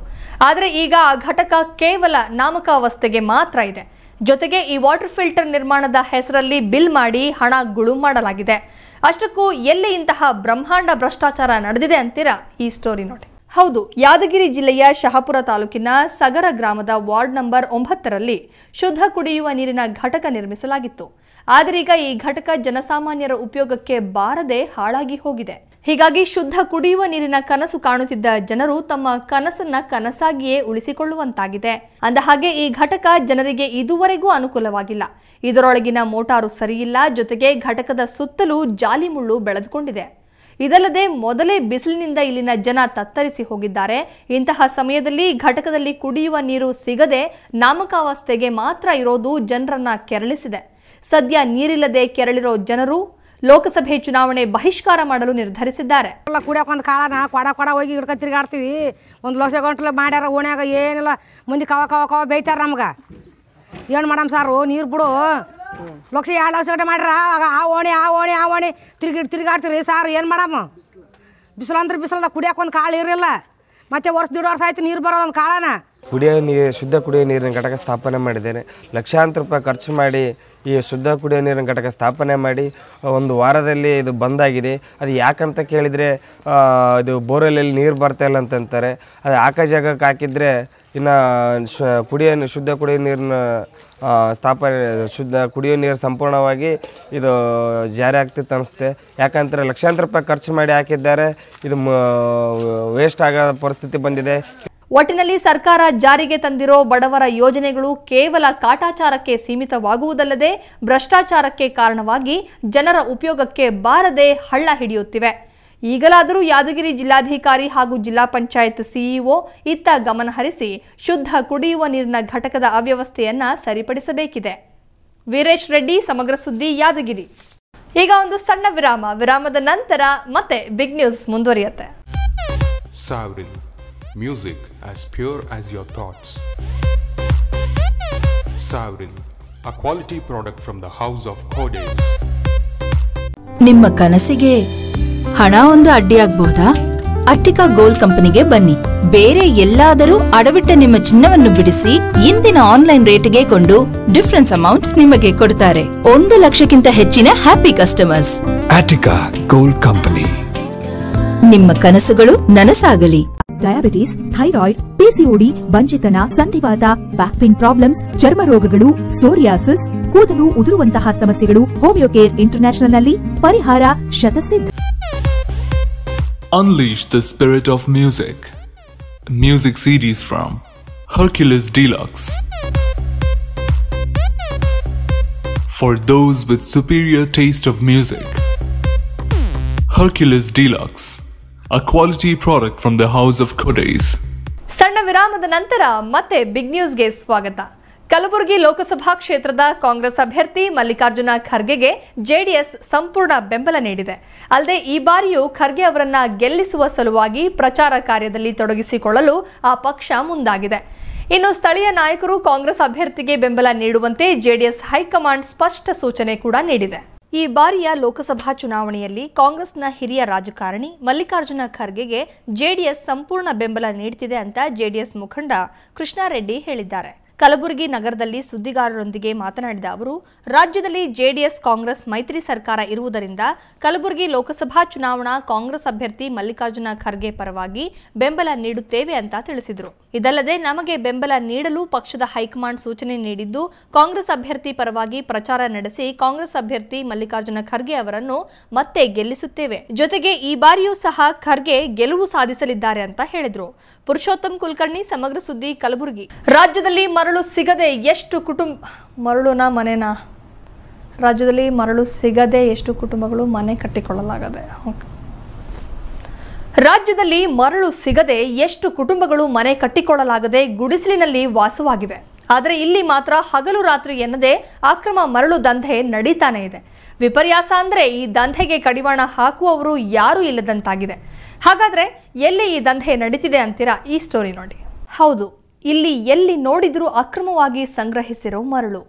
ಆದರೆ ಈಗ ಆ ಘಟಕ ಕೇವಲ ನಾಮಕಾವಸ್ಥೆಗೆ ಮಾತ್ರ ಇದೆ. ಜೊತೆಗೆ ಈ ವಾಟರ್ ಫಿಲ್ಟರ್ ನಿರ್ಮಾಣದ ಹೆಸರಲ್ಲಿ ಬಿಲ್ ಮಾಡಿ ಹಣ ಗುಳುಂ ಮಾಡಲಾಗಿದೆ. ಅಷ್ಟಕ್ಕೂ ಎಲ್ಲಿ ಇಂತಹ ಬ್ರಹ್ಮಾಂಡ ಭ್ರಷ್ಟಾಚಾರ ನಡೆದಿದೆ ಅಂತೀರಾ? ಈ ಸ್ಟೋರಿ ನೋಡಿ. ಹೌದು, ಯಾದಗಿರಿ ಜಿಲ್ಲೆಯ ಶಹಾಪುರ ತಾಲೂಕಿನ ಸಗರ ಗ್ರಾಮದ ವಾರ್ಡ್ ನಂಬರ್ 9ರಲ್ಲಿ ಶುದ್ಧ ಕುಡಿಯುವ ನೀರಿನ ಘಟಕ ನಿರ್ಮಿಸಲಾಗಿತ್ತು. ಆದರೀಗ ಈ ಘಟಕ ಜನಸಾಮಾನ್ಯರ ಉಪಯೋಗಕ್ಕೆ ಬಾರದೆ ಹಾಳಾಗಿ ಹೋಗಿದೆ. ಹೀಗಾಗಿ ಶುದ್ಧ ಕುಡಿಯುವ ನೀರಿನ ಕನಸು ಕಾಣುತ್ತಿದ್ದ ಜನರು ತಮ್ಮ ಕನಸನ್ನ ಕನಸಾಗಿಯೇ ಉಳಿಸಿಕೊಳ್ಳುವಂತಾಗಿದೆ. ಅಂದಹಾಗೆ ಈ ಘಟಕ ಜನರಿಗೆ ಇದುವರೆಗೂ ಅನುಕೂಲವಾಗಿಲ್ಲ. ಇದರೊಳಗಿನ ಮೋಟಾರು ಸರಿಯಿಲ್ಲ. ಜೊತೆಗೆ ಘಟಕದ ಸುತ್ತಲೂ ಜಾಲಿ ಮುಳ್ಳು ಬೆಳೆದುಕೊಂಡಿದೆ. ಇದಲ್ಲದೆ ಮೊದಲೇ ಬಿಸಿಲಿನಿಂದ ಇಲ್ಲಿನ ಜನ ತತ್ತರಿಸಿ ಹೋಗಿದ್ದಾರೆ. ಇಂತಹ ಸಮಯದಲ್ಲಿ ಘಟಕದಲ್ಲಿ ಕುಡಿಯುವ ನೀರು ಸಿಗದೆ ನಾಮಕಾವಸ್ಥೆಗೆ ಮಾತ್ರ ಇರೋದು ಜನರನ್ನ ಕೆರಳಿಸಿದೆ. ಸದ್ಯ ನೀರಿಲ್ಲದೆ ಕೆರಳಿರೋ ಜನರು ಲೋಕಸಭೆ ಚುನಾವಣೆ ಬಹಿಷ್ಕಾರ ಮಾಡಲು ನಿರ್ಧರಿಸಿದ್ದಾರೆ.
ಕುಡಿಯೋಕೊಂದು ಕಾಳನ ಕೊಡ ಹೋಗಿ ಹಿಡ್ಕೊ ತಿರುಗಾಡ್ತೀವಿ. 1 ಲಕ್ಷ ಗಂಟಲು ಮಾಡ್ಯಾರ ಓಣ್ಯಾಗ, ಏನಿಲ್ಲ ಮಂದಿ ಕವ ಬೇಯ್ತಾರ ನಮ್ಗೆ. ಏನು ಮಾಡಮ್ ಸಾರು, ನೀರು ಬಿಡು. 1 ಲಕ್ಷ 2 ಲಕ್ಷ ಗಂಟೆ ಮಾಡ್ಯಾರ. ಆ ಓಣಿ ತಿರುಗಾಡ್ತೀವಿ ಸಾರು. ಏನು ಮಾಡಮ್ಮ? ಬಿಸಿಲು ಅಂದ್ರೆ ಬಿಸಿಲದ ಕುಡಿಯೋಕೊಂದು ಕಾಳು ಇರಲಿಲ್ಲ. ಮತ್ತೆ ವರ್ಷ 1.5 ವರ್ಷ ಆಯ್ತು ನೀರು ಬರೋಲ್ಲ ಒಂದು ಕಾಳನ.
ಶುದ್ಧ ಕುಡಿಯೋ ನೀರಿನ ಘಟಕ ಸ್ಥಾಪನೆ ಮಾಡಿದ್ದೇನೆ. ಲಕ್ಷಾಂತರ ರೂಪಾಯಿ ಖರ್ಚು ಮಾಡಿ ಈ ಶುದ್ಧ ಕುಡಿಯೋ ನೀರಿನ ಘಟಕ ಸ್ಥಾಪನೆ ಮಾಡಿ 1 ವಾರದಲ್ಲಿ ಇದು ಬಂದಾಗಿದೆ. ಅದು ಯಾಕಂತ ಕೇಳಿದರೆ ಇದು ಬೋರ್ವೆಲಲ್ಲಿ ನೀರು ಬರ್ತಾಯಿಲ್ಲ ಅಂತಂತಾರೆ. ಅದು ಹಾಕೋ ಜಾಗಕ್ಕೆ ಹಾಕಿದರೆ ಇನ್ನು ಶುದ್ಧ ಕುಡಿಯೋ ನೀರಿನ ಸ್ಥಾಪನೆ ಶುದ್ಧ ಕುಡಿಯೋ ನೀರು ಸಂಪೂರ್ಣವಾಗಿ ಇದು ಜಾರಿ ಆಗ್ತಿತ್ತು ಅನಿಸುತ್ತೆ. ಯಾಕಂದರೆ ಲಕ್ಷಾಂತರ ರೂಪಾಯಿ ಖರ್ಚು ಮಾಡಿ ಹಾಕಿದ್ದಾರೆ, ಇದು ವೇಸ್ಟ್ ಆಗೋ ಪರಿಸ್ಥಿತಿ ಬಂದಿದೆ.
ಒಟ್ಟಿನಲ್ಲಿ ಸರ್ಕಾರ ಜಾರಿಗೆ ತಂದಿರೋ ಬಡವರ ಯೋಜನೆಗಳು ಕೇವಲ ಕಾಟಾಚಾರಕ್ಕೆ ಸೀಮಿತವಾಗುವುದಲ್ಲದೆ ಭ್ರಷ್ಟಾಚಾರಕ್ಕೆ ಕಾರಣವಾಗಿ ಜನರ ಉಪಯೋಗಕ್ಕೆ ಬಾರದೆ ಹಳ್ಳ ಹಿಡಿಯುತ್ತಿವೆ. ಈಗಲಾದರೂ ಯಾದಗಿರಿ ಜಿಲ್ಲಾಧಿಕಾರಿ ಹಾಗೂ ಜಿಲ್ಲಾ ಪಂಚಾಯತ್ ಸಿಇಒ ಇತ್ತ ಗಮನಹರಿಸಿ ಶುದ್ಧ ಕುಡಿಯುವ ನೀರಿನ ಘಟಕದ ಅವ್ಯವಸ್ಥೆಯನ್ನ ಸರಿಪಡಿಸಬೇಕಿದೆ. ವೀರೇಶ್ ರೆಡ್ಡಿ, ಸಮಗ್ರ ಸುದ್ದಿ, ಯಾದಗಿರಿ. ಈಗ ಒಂದು ಸಣ್ಣ ವಿರಾಮದ ನಂತರ ಮತ್ತೆ ಬಿಗ್ ನ್ಯೂಸ್ ಮುಂದುವರಿಯುತ್ತೆ.
Savrin, music as pure as your thoughts. Savrin, a quality product from the house of Kodes.
ನಿಮ್ಮ ಕನಸಿಗೆ ಹಣ ಒಂದು ಅಡ್ಡಿಯಾಗಬಹುದಾ? ಅಟ್ಟಿಕಾ ಗೋಲ್ಡ್ ಕಂಪನಿಗೆ ಬನ್ನಿ. ಬೇರೆ ಎಲ್ಲಾದರೂ ಅಡವಿಟ್ಟ ನಿಮ್ಮ ಚಿನ್ನವನ್ನು ಬಿಡಿಸಿ ಇಂದಿನ ಆನ್ಲೈನ್ ರೇಟ್ಗೆ ಕೊಂಡು ಡಿಫರೆನ್ಸ್ ಅಮೌಂಟ್ ನಿಮಗೆ ಕೊಡ್ತಾರೆ. 1 ಲಕ್ಷಕ್ಕಿಂತ ಹೆಚ್ಚಿನ happy customers.
Attica gold company.
ನಿಮ್ಮ ಕನಸುಗಳು ನನಸಾಗಲಿ.
ಡಯಾಬಿಟಿಸ್, ಥೈರಾಯ್ಡ್, ಪಿಸಿಒಡಿ, ಬಂಜಿತನ, ಸಂಧಿವಾತ, ಬ್ಯಾಕ್ ಪೇನ್ ಪ್ರಾಬ್ಲಮ್ಸ್, ಚರ್ಮ ರೋಗಗಳು, ಸೋರಿಯಾಸಿಸ್, ಕೂದಲು ಉದುರುವಂತಹ ಸಮಸ್ಯೆಗಳು ಹೋಮಿಯೋಕೇರ್ ಇಂಟರ್ನ್ಯಾಷನಲ್ ನಲ್ಲಿ ಪರಿಹಾರ ಶತಸಿದ್ಧ.
Unleash the spirit of music. Music series from Hercules Deluxe. For those with superior taste of music. Hercules Deluxe, a quality product from the house of Kodes.
ಸಣ್ಣ ವಿರಾಮದ ನಂತರ ಮತ್ತೆ ಬಿಗ್ ನ್ಯೂಸ್ಗೆ ಸ್ವಾಗತ. ಕಲಬುರಗಿ ಲೋಕಸಭಾ ಕ್ಷೇತ್ರದ ಕಾಂಗ್ರೆಸ್ ಅಭ್ಯರ್ಥಿ ಮಲ್ಲಿಕಾರ್ಜುನ ಖರ್ಗೆಗೆ ಜೆಡಿಎಸ್ ಸಂಪೂರ್ಣ ಬೆಂಬಲ ನೀಡಿದೆ. ಅಲ್ಲದೆ ಈ ಬಾರಿಯೂ ಖರ್ಗೆ ಅವರನ್ನ ಗೆಲ್ಲಿಸುವ ಸಲುವಾಗಿ ಪ್ರಚಾರ ಕಾರ್ಯದಲ್ಲಿ ತೊಡಗಿಸಿಕೊಳ್ಳಲು ಆ ಪಕ್ಷ ಮುಂದಾಗಿದೆ. ಇನ್ನು ಸ್ಥಳೀಯ ನಾಯಕರು ಕಾಂಗ್ರೆಸ್ ಅಭ್ಯರ್ಥಿಗೆ ಬೆಂಬಲ ನೀಡುವಂತೆ ಜೆಡಿಎಸ್ ಹೈಕಮಾಂಡ್ ಸ್ಪಷ್ಟ ಸೂಚನೆ ಕೂಡ ನೀಡಿದೆ. ಈ ಬಾರಿಯ ಲೋಕಸಭಾ ಚುನಾವಣೆಯಲ್ಲಿ ಕಾಂಗ್ರೆಸ್ನ ಹಿರಿಯ ರಾಜಕಾರಣಿ ಮಲ್ಲಿಕಾರ್ಜುನ ಖರ್ಗೆಗೆ ಜೆಡಿಎಸ್ ಸಂಪೂರ್ಣ ಬೆಂಬಲ ನೀಡುತ್ತಿದೆ ಅಂತ ಜೆಡಿಎಸ್ ಮುಖಂಡ ಕೃಷ್ಣಾರೆಡ್ಡಿ ಹೇಳಿದ್ದಾರೆ. ಕಲಬುರಗಿ ನಗರದಲ್ಲಿ ಸುದ್ದಿಗಾರರೊಂದಿಗೆ ಮಾತನಾಡಿದ ಅವರು, ರಾಜ್ಯದಲ್ಲಿ ಜೆಡಿಎಸ್ ಕಾಂಗ್ರೆಸ್ ಮೈತ್ರಿ ಸರ್ಕಾರ ಇರುವುದರಿಂದ ಕಲಬುರಗಿ ಲೋಕಸಭಾ ಚುನಾವಣಾ ಕಾಂಗ್ರೆಸ್ ಅಭ್ಯರ್ಥಿ ಮಲ್ಲಿಕಾರ್ಜುನ ಖರ್ಗೆ ಪರವಾಗಿ ಬೆಂಬಲ ನೀಡುತ್ತೇವೆ ಅಂತ ತಿಳಿಸಿದರು. ಇದಲ್ಲದೆ ನಮಗೆ ಬೆಂಬಲ ನೀಡಲು ಪಕ್ಷದ ಹೈಕಮಾಂಡ್ ಸೂಚನೆ ನೀಡಿದ್ದು, ಕಾಂಗ್ರೆಸ್ ಅಭ್ಯರ್ಥಿ ಪರವಾಗಿ ಪ್ರಚಾರ ನಡೆಸಿ ಕಾಂಗ್ರೆಸ್ ಅಭ್ಯರ್ಥಿ ಮಲ್ಲಿಕಾರ್ಜುನ ಖರ್ಗೆ ಅವರನ್ನು ಮತ್ತೆ ಗೆಲ್ಲಿಸುತ್ತೇವೆ. ಜೊತೆಗೆ ಈ ಬಾರಿಯೂ ಸಹ ಖರ್ಗೆ ಗೆಲುವು ಸಾಧಿಸಲಿದ್ದಾರೆ ಅಂತ ಹೇಳಿದರು. ಪುರುಷೋತ್ತಮ್ ಕುಲಕರ್ಣಿ, ಸಮಗ್ರ ಸುದ್ದಿ, ಕಲಬುರಗಿ. ರಾಜ್ಯದಲ್ಲಿ ಮರಳು ಸಿಗದೆ ಎಷ್ಟು ರಾಜ್ಯದಲ್ಲಿ ಮರಳು ಸಿಗದೆ ಎಷ್ಟು ಕುಟುಂಬಗಳು ಮನೆ ಕಟ್ಟಿಕೊಳ್ಳಲಾಗಿದೆ. ರಾಜ್ಯದಲ್ಲಿ ಮರಳು ಸಿಗದೆ ಎಷ್ಟು ಕುಟುಂಬಗಳು ಮನೆ ಕಟ್ಟಿಕೊಳ್ಳಲಾಗದೆ ಗುಡಿಸಲಿನಲ್ಲಿ ವಾಸವಾಗಿವೆ. ಆದರೆ ಇಲ್ಲಿ ಮಾತ್ರ ಹಗಲು ರಾತ್ರಿ ಎನ್ನದೆ ಅಕ್ರಮ ಮರಳು ದಂಧೆ ನಡೀತಾನೆ ಇದೆ. ವಿಪರ್ಯಾಸ ಅಂದ್ರೆ ಈ ದಂಧೆಗೆ ಕಡಿವಾಣ ಹಾಕುವವರು ಯಾರೂ ಇಲ್ಲದಂತಾಗಿದೆ. ಹಾಗಾದ್ರೆ ಎಲ್ಲಿ ಈ ದಂಧೆ ನಡೀತಿದೆ ಅಂತೀರಾ? ಈ ಸ್ಟೋರಿ ನೋಡಿ. ಹೌದು, ಇಲ್ಲಿ ಎಲ್ಲಿ ನೋಡಿದ್ರೂ ಅಕ್ರಮವಾಗಿ ಸಂಗ್ರಹಿಸಿರೋ ಮರಳು.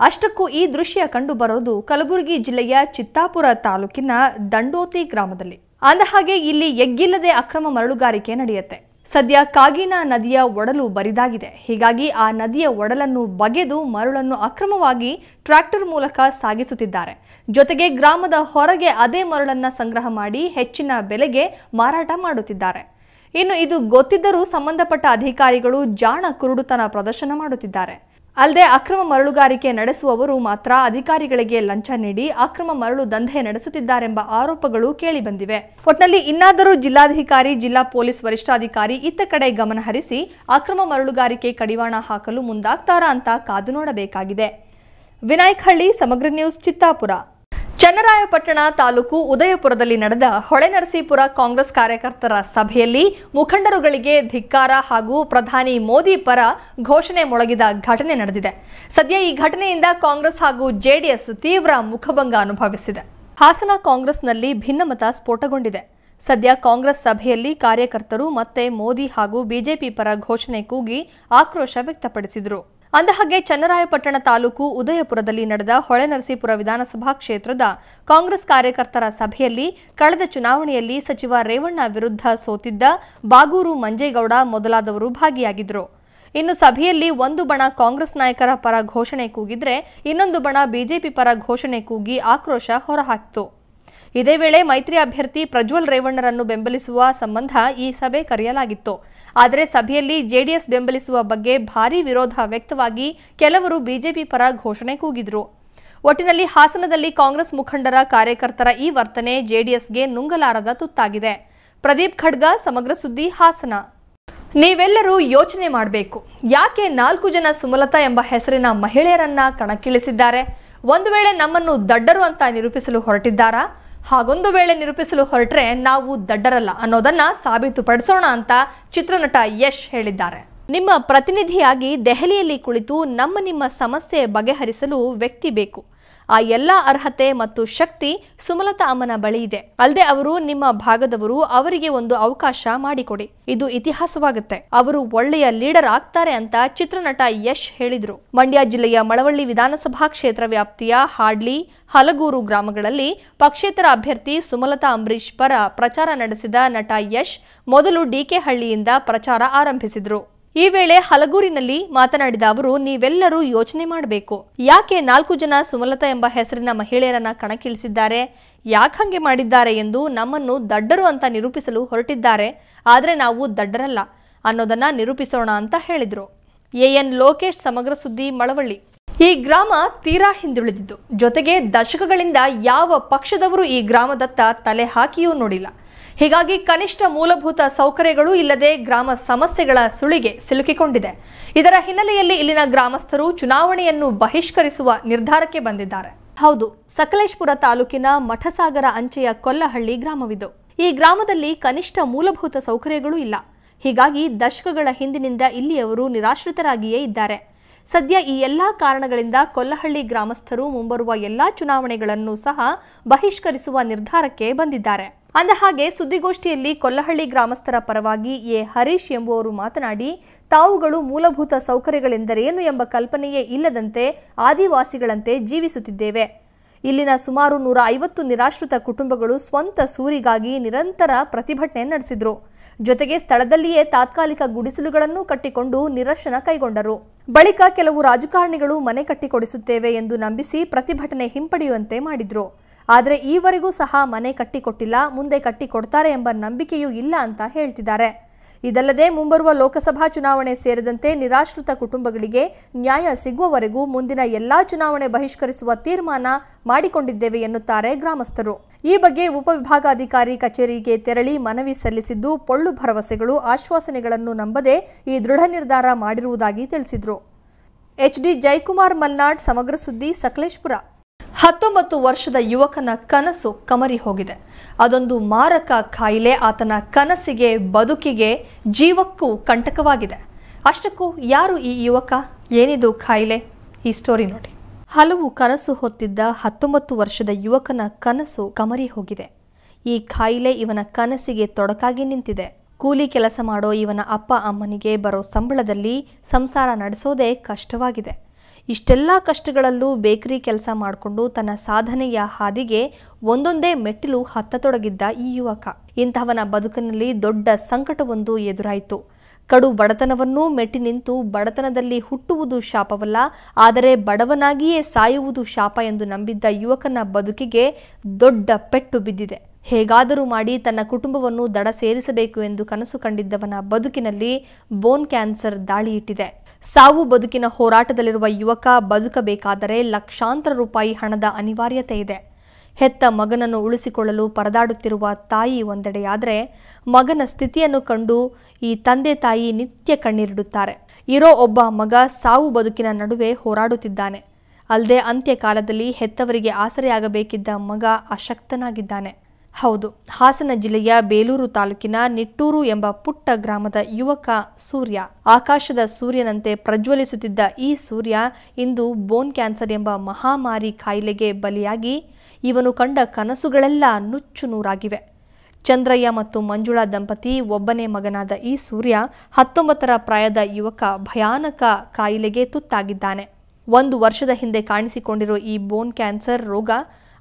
ಅಷ್ಟಕ್ಕೂ ಈ ದೃಶ್ಯ ಕಂಡು ಬರೋದು ಕಲಬುರಗಿ ಜಿಲ್ಲೆಯ ಚಿತ್ತಾಪುರ ತಾಲೂಕಿನ ದಂಡೋತಿ ಗ್ರಾಮದಲ್ಲಿ. ಅಂದಹಾಗೆ ಇಲ್ಲಿ ಎಗ್ಗಿಲ್ಲದೆ ಅಕ್ರಮ ಮರಳುಗಾರಿಕೆ ನಡೆಯುತ್ತೆ. ಸದ್ಯ ಕಾಗಿನಾ ನದಿಯ ಒಡಲು ಬರಿದಾಗಿದೆ. ಹೀಗಾಗಿ ಆ ನದಿಯ ಒಡಲನ್ನು ಬಗೆದು ಮರಳನ್ನು ಅಕ್ರಮವಾಗಿ ಟ್ರ್ಯಾಕ್ಟರ್ ಮೂಲಕ ಸಾಗಿಸುತ್ತಿದ್ದಾರೆ. ಜೊತೆಗೆ ಗ್ರಾಮದ ಹೊರಗೆ ಅದೇ ಮರಳನ್ನು ಸಂಗ್ರಹ ಮಾಡಿ ಹೆಚ್ಚಿನ ಬೆಲೆಗೆ ಮಾರಾಟ ಮಾಡುತ್ತಿದ್ದಾರೆ. ಇನ್ನು ಇದು ಗೊತ್ತಿದ್ದರೂ ಸಂಬಂಧಪಟ್ಟ ಅಧಿಕಾರಿಗಳು ಜಾಣ ಕುರುಡುತನ ಪ್ರದರ್ಶನ ಮಾಡುತ್ತಿದ್ದಾರೆ. ಅಲ್ಲದೆ ಅಕ್ರಮ ಮರಳುಗಾರಿಕೆ ನಡೆಸುವವರು ಮಾತ್ರ ಅಧಿಕಾರಿಗಳಿಗೆ ಲಂಚ ನೀಡಿ ಅಕ್ರಮ ಮರಳು ದಂಧೆ ನಡೆಸುತ್ತಿದ್ದಾರೆಂಬ ಆರೋಪಗಳು ಕೇಳಿಬಂದಿವೆ. ಒಟ್ನಲ್ಲಿ ಇನ್ನಾದರೂ ಜಿಲ್ಲಾಧಿಕಾರಿ, ಜಿಲ್ಲಾ ಪೊಲೀಸ್ ವರಿಷ್ಠಾಧಿಕಾರಿ ಇತ್ತ ಕಡೆ ಗಮನ ಹರಿಸಿ ಅಕ್ರಮ ಮರಳುಗಾರಿಕೆ ಕಡಿವಾಣ ಹಾಕಲು ಮುಂದಾಗ್ತಾರಾ ಅಂತ ಕಾದು ನೋಡಬೇಕಾಗಿದೆ. ವಿನಾಯಕ್ ಹಳ್ಳಿ, ಸಮಗ್ರ ನ್ಯೂಸ್, ಚಿತ್ತಾಪುರ. ಚನ್ನರಾಯಪಟ್ಟಣ ತಾಲೂಕು ಉದಯಪುರದಲ್ಲಿ ನಡೆದ ಹೊಳೆನರಸೀಪುರ ಕಾಂಗ್ರೆಸ್ ಕಾರ್ಯಕರ್ತರ ಸಭೆಯಲ್ಲಿ ಮುಖಂಡರುಗಳಿಗೆ ಧಿಕ್ಕಾರ ಹಾಗೂ ಪ್ರಧಾನಿ ಮೋದಿ ಪರ ಘೋಷಣೆ ಮೊಳಗಿದ ಘಟನೆ ನಡೆದಿದೆ. ಸದ್ಯ ಈ ಘಟನೆಯಿಂದ ಕಾಂಗ್ರೆಸ್ ಹಾಗೂ ಜೆಡಿಎಸ್ ತೀವ್ರ ಮುಖಭಂಗ ಅನುಭವಿಸಿದೆ. ಹಾಸನ ಕಾಂಗ್ರೆಸ್ನಲ್ಲಿ ಭಿನ್ನಮತ ಸ್ಫೋಟಗೊಂಡಿದೆ. ಸದ್ಯ ಕಾಂಗ್ರೆಸ್ ಸಭೆಯಲ್ಲಿ ಕಾರ್ಯಕರ್ತರು ಮತ್ತೆ ಮೋದಿ ಹಾಗೂ ಬಿಜೆಪಿ ಪರ ಘೋಷಣೆ ಕೂಗಿ ಆಕ್ರೋಶ ವ್ಯಕ್ತಪಡಿಸಿದರು. ಅಂದಹಾಗೆ ಚನ್ನರಾಯಪಟ್ಟಣ ತಾಲೂಕು ಉದಯಪುರದಲ್ಲಿ ನಡೆದ ಹೊಳೆನರಸೀಪುರ ವಿಧಾನಸಭಾ ಕ್ಷೇತ್ರದ ಕಾಂಗ್ರೆಸ್ ಕಾರ್ಯಕರ್ತರ ಸಭೆಯಲ್ಲಿ ಕಳೆದ ಚುನಾವಣೆಯಲ್ಲಿ ಸಚಿವ ರೇವಣ್ಣ ವಿರುದ್ಧ ಸೋತಿದ್ದ ಬಾಗೂರು ಮಂಜೇಗೌಡ ಮೊದಲಾದವರು ಭಾಗಿಯಾಗಿದ್ದರು. ಇನ್ನು ಸಭೆಯಲ್ಲಿ ಒಂದು ಬಣ ಕಾಂಗ್ರೆಸ್ ನಾಯಕರ ಪರ ಘೋಷಣೆ ಕೂಗಿದ್ರೆ ಇನ್ನೊಂದು ಬಣ ಬಿಜೆಪಿ ಪರ ಘೋಷಣೆ ಕೂಗಿ ಆಕ್ರೋಶ ಹೊರಹಾಕಿತು. ಇದೇ ವೇಳೆ ಮೈತ್ರಿ ಅಭ್ಯರ್ಥಿ ಪ್ರಜ್ವಲ್ ರೇವಣ್ಣರನ್ನು ಬೆಂಬಲಿಸುವ ಸಂಬಂಧ ಈ ಸಭೆ ಕರೆಯಲಾಗಿತ್ತು. ಆದರೆ ಸಭೆಯಲ್ಲಿ ಜೆಡಿಎಸ್ ಬೆಂಬಲಿಸುವ ಬಗ್ಗೆ ಭಾರೀ ವಿರೋಧ ವ್ಯಕ್ತವಾಗಿ ಕೆಲವರು ಬಿಜೆಪಿ ಪರ ಘೋಷಣೆ ಕೂಗಿದ್ರು. ಒಟ್ಟಿನಲ್ಲಿ ಹಾಸನದಲ್ಲಿ ಕಾಂಗ್ರೆಸ್ ಮುಖಂಡರ ಕಾರ್ಯಕರ್ತರ ಈ ವರ್ತನೆ ಜೆಡಿಎಸ್ಗೆ ನುಂಗಲಾರದ ತುತ್ತಾಗಿದೆ. ಪ್ರದೀಪ್ ಖಡ್ಗ, ಸಮಗ್ರ ಸುದ್ದಿ, ಹಾಸನ. ನೀವೆಲ್ಲರೂ ಯೋಚನೆ ಮಾಡಬೇಕು, ಯಾಕೆ 4 ಜನ ಸುಮಲತಾ ಎಂಬ ಹೆಸರಿನ ಮಹಿಳೆಯರನ್ನ ಕಣಕ್ಕಿಳಿಸಿದ್ದಾರೆ? ಒಂದು ವೇಳೆ ನಮ್ಮನ್ನು ದಡ್ಡರು ಅಂತ ನಿರೂಪಿಸಲು ಹೊರಟಿದ್ದಾರಾ? ಹಾಗೊಂದು ವೇಳೆ ನಿರೂಪಿಸಲು ಹೊರಟ್ರೆ ನಾವು ದಡ್ಡರಲ್ಲ ಅನ್ನೋದನ್ನ ಸಾಬೀತುಪಡಿಸೋಣ ಅಂತ ಚಿತ್ರನಟ ಯಶ್ ಹೇಳಿದ್ದಾರೆ. ನಿಮ್ಮ ಪ್ರತಿನಿಧಿಯಾಗಿ ದೆಹಲಿಯಲ್ಲಿ ಕುಳಿತು ನಿಮ್ಮ ಸಮಸ್ಯೆ ಬಗೆಹರಿಸಲು ವ್ಯಕ್ತಿ ಬೇಕು. ಆ ಎಲ್ಲಾ ಅರ್ಹತೆ ಮತ್ತು ಶಕ್ತಿ ಸುಮಲತಾ ಅಮ್ಮನ ಬಳಿ ಇದೆ. ಅಲ್ಲದೆ ಅವರು ನಿಮ್ಮ ಭಾಗದವರು, ಅವರಿಗೆ ಒಂದು ಅವಕಾಶ ಮಾಡಿಕೊಡಿ. ಇದು ಇತಿಹಾಸವಾಗುತ್ತೆ. ಅವರು ಒಳ್ಳೆಯ ಲೀಡರ್ ಆಗ್ತಾರೆ ಅಂತ ಚಿತ್ರನಟ ಯಶ್ ಹೇಳಿದ್ರು. ಮಂಡ್ಯ ಜಿಲ್ಲೆಯ ಮಳವಳ್ಳಿ ವಿಧಾನಸಭಾ ಕ್ಷೇತ್ರ ವ್ಯಾಪ್ತಿಯ ಹಾಡ್ಲಿ, ಹಲಗೂರು ಗ್ರಾಮಗಳಲ್ಲಿ ಪಕ್ಷೇತರ ಅಭ್ಯರ್ಥಿ ಸುಮಲತಾ ಅಂಬರೀಶ್ ಪರ ಪ್ರಚಾರ ನಡೆಸಿದ ನಟ ಯಶ್ ಮೊದಲು ಡಿಕೆಹಳ್ಳಿಯಿಂದ ಪ್ರಚಾರ ಆರಂಭಿಸಿದ್ರು. ಈ ವೇಳೆ ಹಲಗೂರಿನಲ್ಲಿ ಮಾತನಾಡಿದ ಅವರು, ನೀವೆಲ್ಲರೂ ಯೋಚನೆ ಮಾಡಬೇಕು, ಯಾಕೆ 4 ಜನ ಸುಮಲತಾ ಎಂಬ ಹೆಸರಿನ ಮಹಿಳೆಯರನ್ನ ಕಣಕ್ಕಿಳಿಸಿದ್ದಾರೆ, ಯಾಕೆ ಹಂಗೆ ಮಾಡಿದ್ದಾರೆ ಎಂದು ನಮ್ಮನ್ನು ದಡ್ಡರು ಅಂತ ನಿರೂಪಿಸಲು ಹೊರಟಿದ್ದಾರೆ. ಆದರೆ ನಾವು ದಡ್ಡರಲ್ಲ ಅನ್ನೋದನ್ನ ನಿರೂಪಿಸೋಣ ಅಂತ ಹೇಳಿದ್ರು. ಎಎನ್ ಲೋಕೇಶ್, ಸಮಗ್ರ ಸುದ್ದಿ, ಮಳವಳ್ಳಿ. ಈ ಗ್ರಾಮ ತೀರಾ ಹಿಂದುಳಿದಿದ್ದು, ಜೊತೆಗೆ ದಶಕಗಳಿಂದ ಯಾವ ಪಕ್ಷದವರು ಈ ಗ್ರಾಮದತ್ತ ತಲೆ ಹಾಕಿಯೂ ನೋಡಿಲ್ಲ. ಹೀಗಾಗಿ ಕನಿಷ್ಠ ಮೂಲಭೂತ ಸೌಕರ್ಯಗಳು ಇಲ್ಲದೆ ಗ್ರಾಮ ಸಮಸ್ಯೆಗಳ ಸುಳಿಗೆ ಸಿಲುಕಿಕೊಂಡಿದೆ. ಇದರ ಹಿನ್ನೆಲೆಯಲ್ಲಿ ಇಲ್ಲಿನ ಗ್ರಾಮಸ್ಥರು ಚುನಾವಣೆಯನ್ನು ಬಹಿಷ್ಕರಿಸುವ ನಿರ್ಧಾರಕ್ಕೆ ಬಂದಿದ್ದಾರೆ. ಹೌದು, ಸಕಲೇಶಪುರ ತಾಲೂಕಿನ ಮಠಸಾಗರ ಅಂಚೆಯ ಕೊಲ್ಲಹಳ್ಳಿ ಗ್ರಾಮವಿದು. ಈ ಗ್ರಾಮದಲ್ಲಿ ಕನಿಷ್ಠ ಮೂಲಭೂತ ಸೌಕರ್ಯಗಳು ಇಲ್ಲ. ಹೀಗಾಗಿ ದಶಕಗಳ ಹಿಂದಿನಿಂದ ಇಲ್ಲಿಯವರು ನಿರಾಶ್ರಿತರಾಗಿಯೇ ಇದ್ದಾರೆ. ಸದ್ಯ ಈ ಎಲ್ಲಾ ಕಾರಣಗಳಿಂದ ಕೊಲ್ಲಹಳ್ಳಿ ಗ್ರಾಮಸ್ಥರು ಮುಂಬರುವ ಎಲ್ಲಾ ಚುನಾವಣೆಗಳನ್ನು ಸಹ ಬಹಿಷ್ಕರಿಸುವ ನಿರ್ಧಾರಕ್ಕೆ ಬಂದಿದ್ದಾರೆ. ಅಂದಹಾಗೆ ಸುದ್ದಿಗೋಷ್ಠಿಯಲ್ಲಿ ಕೊಲ್ಲಹಳ್ಳಿ ಗ್ರಾಮಸ್ಥರ ಪರವಾಗಿ ಎ ಹರೀಶ್ ಎಂಬುವರು ಮಾತನಾಡಿ, ತಾವುಗಳು ಮೂಲಭೂತ ಸೌಕರ್ಯಗಳೆಂದರೇನು ಎಂಬ ಕಲ್ಪನೆಯೇ ಇಲ್ಲದಂತೆ ಆದಿವಾಸಿಗಳಂತೆ ಜೀವಿಸುತ್ತಿದ್ದೇವೆ. ಇಲ್ಲಿನ ಸುಮಾರು 150 ನಿರಾಶ್ರಿತ ಕುಟುಂಬಗಳು ಸ್ವಂತ ಸೂರಿಗಾಗಿ ನಿರಂತರ ಪ್ರತಿಭಟನೆ ನಡೆಸಿದ್ರು. ಜೊತೆಗೆ ಸ್ಥಳದಲ್ಲಿಯೇ ತಾತ್ಕಾಲಿಕ ಗುಡಿಸಲುಗಳನ್ನು ಕಟ್ಟಿಕೊಂಡು ನಿರಶನ ಕೈಗೊಂಡರು. ಬಳಿಕ ಕೆಲವು ರಾಜಕಾರಣಿಗಳು ಮನೆ ಕಟ್ಟಿಕೊಡಿಸುತ್ತೇವೆ ಎಂದು ನಂಬಿಸಿ ಪ್ರತಿಭಟನೆ ಹಿಂಪಡೆಯುವಂತೆ ಮಾಡಿದ್ರು. ಆದರೆ ಈವರೆಗೂ ಸಹ ಮನೆ ಕಟ್ಟಿಕೊಟ್ಟಿಲ್ಲ, ಮುಂದೆ ಕಟ್ಟಿಕೊಡ್ತಾರೆ ಎಂಬ ನಂಬಿಕೆಯೂ ಇಲ್ಲ ಅಂತ ಹೇಳ್ತಿದ್ದಾರೆ. ಇದಲ್ಲದೆ ಮುಂಬರುವ ಲೋಕಸಭಾ ಚುನಾವಣೆ ಸೇರಿದಂತೆ ನಿರಾಶ್ರಿತ ಕುಟುಂಬಗಳಿಗೆ ನ್ಯಾಯ ಸಿಗುವವರೆಗೂ ಮುಂದಿನ ಎಲ್ಲಾ ಚುನಾವಣೆ ಬಹಿಷ್ಕರಿಸುವ ತೀರ್ಮಾನ ಮಾಡಿಕೊಂಡಿದ್ದೇವೆ ಎನ್ನುತ್ತಾರೆ ಗ್ರಾಮಸ್ಥರು. ಈ ಬಗ್ಗೆ ಉಪವಿಭಾಗಾಧಿಕಾರಿ ಕಚೇರಿಗೆ ತೆರಳಿ ಮನವಿ ಸಲ್ಲಿಸಿದ್ದು, ಪೊಳ್ಳು ಭರವಸೆಗಳು, ಆಶ್ವಾಸನೆಗಳನ್ನು ನಂಬದೆ ಈ ದೃಢ ನಿರ್ಧಾರ ಮಾಡಿರುವುದಾಗಿ ತಿಳಿಸಿದರು. HD ಜಯಕುಮಾರ್ ಮಲ್ನಾಡ್, ಸಮಗ್ರ ಸುದ್ದಿ, ಸಕಲೇಶಪುರ. 19 ವರ್ಷದ ಯುವಕನ ಕನಸು ಕಮರಿ ಹೋಗಿದೆ. ಅದೊಂದು ಮಾರಕ ಕಾಯಿಲೆ ಆತನ ಕನಸಿಗೆ, ಬದುಕಿಗೆ, ಜೀವಕ್ಕೂ ಕಂಟಕವಾಗಿದೆ. ಅಷ್ಟಕ್ಕೂ ಯಾರು ಈ ಯುವಕ, ಏನಿದು ಕಾಯಿಲೆ? ಈ ಸ್ಟೋರಿ ನೋಡಿ. ಹಲವು ಕನಸು ಹೊತ್ತಿದ್ದ 19 ವರ್ಷದ ಯುವಕನ ಕನಸು ಕಮರಿ ಹೋಗಿದೆ. ಈ ಕಾಯಿಲೆ ಇವನ ಕನಸಿಗೆ ತೊಡಕಾಗಿ ನಿಂತಿದೆ. ಕೂಲಿ ಕೆಲಸ ಮಾಡೋ ಇವನ ಅಪ್ಪ ಅಮ್ಮನಿಗೆ ಬರೋ ಸಂಬಳದಲ್ಲಿ ಸಂಸಾರ ನಡೆಸೋದೇ ಕಷ್ಟವಾಗಿದೆ. ಇಷ್ಟೆಲ್ಲ ಕಷ್ಟಗಳಲ್ಲೂ ಬೇಕರಿ ಕೆಲಸ ಮಾಡಿಕೊಂಡು ತನ್ನ ಸಾಧನೆಯ ಹಾದಿಗೆ ಒಂದೊಂದೇ ಮೆಟ್ಟಿಲು ಹತ್ತತೊಡಗಿದ್ದ ಈ ಯುವಕ, ಇಂತಹವನ ಬದುಕಿನಲ್ಲಿ ದೊಡ್ಡ ಸಂಕಟವೊಂದು ಎದುರಾಯಿತು. ಕಡು ಬಡತನವನ್ನೂ ಮೆಟ್ಟಿ ನಿಂತು ಬಡತನದಲ್ಲಿ ಹುಟ್ಟುವುದು ಶಾಪವಲ್ಲ, ಆದರೆ ಬಡವನಾಗಿಯೇ ಸಾಯುವುದು ಶಾಪ ಎಂದು ನಂಬಿದ್ದ ಯುವಕನ ಬದುಕಿಗೆ ದೊಡ್ಡ ಪೆಟ್ಟು ಬಿದ್ದಿದೆ. ಹೇಗಾದರೂ ಮಾಡಿ ತನ್ನ ಕುಟುಂಬವನ್ನು ದಡ ಸೇರಿಸಬೇಕು ಎಂದು ಕನಸು ಕಂಡಿದ್ದವನ ಬದುಕಿನಲ್ಲಿ ಬೋನ್ ಕ್ಯಾನ್ಸರ್ ದಾಳಿ ಇಟ್ಟಿದೆ. ಸಾವು ಬದುಕಿನ ಹೋರಾಟದಲ್ಲಿರುವ ಯುವಕ ಬದುಕಬೇಕಾದರೆ ಲಕ್ಷಾಂತರ ರೂಪಾಯಿ ಹಣದ ಅನಿವಾರ್ಯತೆ ಇದೆ. ಹೆತ್ತ ಮಗನನ್ನು ಉಳಿಸಿಕೊಳ್ಳಲು ಪರದಾಡುತ್ತಿರುವ ತಾಯಿ ಒಂದೆಡೆಯಾದರೆ, ಮಗನ ಸ್ಥಿತಿಯನ್ನು ಕಂಡು ಈ ತಂದೆ ತಾಯಿ ನಿತ್ಯ ಕಣ್ಣೀರಿಡುತ್ತಾರೆ. ಇರೋ ಒಬ್ಬ ಮಗ ಸಾವು ಬದುಕಿನ ನಡುವೆ ಹೋರಾಡುತ್ತಿದ್ದಾನೆ. ಅಲ್ಲದೆ ಅಂತ್ಯಕಾಲದಲ್ಲಿ ಹೆತ್ತವರಿಗೆ ಆಸರೆಯಾಗಬೇಕಿದ್ದ ಮಗ ಅಶಕ್ತನಾಗಿದ್ದಾನೆ. ಹೌದು, ಹಾಸನ ಜಿಲ್ಲೆಯ ಬೇಲೂರು ತಾಲೂಕಿನ ನಿಟ್ಟೂರು ಎಂಬ ಪುಟ್ಟ ಗ್ರಾಮದ ಯುವಕ ಸೂರ್ಯ. ಆಕಾಶದ ಸೂರ್ಯನಂತೆ ಪ್ರಜ್ವಲಿಸುತ್ತಿದ್ದ ಈ ಸೂರ್ಯ ಇಂದು ಬೋನ್ ಕ್ಯಾನ್ಸರ್ ಎಂಬ ಮಹಾಮಾರಿ ಕಾಯಿಲೆಗೆ ಬಲಿಯಾಗಿ ಇವನು ಕಂಡ ಕನಸುಗಳೆಲ್ಲ ನುಚ್ಚು ನೂರಾಗಿವೆ. ಚಂದ್ರಯ್ಯ ಮತ್ತು ಮಂಜುಳಾ ದಂಪತಿ ಒಬ್ಬನೇ ಮಗನಾದ ಈ ಸೂರ್ಯ 19ರ ಪ್ರಾಯದ ಯುವಕ ಭಯಾನಕ ಕಾಯಿಲೆಗೆ ತುತ್ತಾಗಿದ್ದಾನೆ. 1 ವರ್ಷದ ಹಿಂದೆ ಕಾಣಿಸಿಕೊಂಡಿರೋ ಈ ಬೋನ್ ಕ್ಯಾನ್ಸರ್ ರೋಗ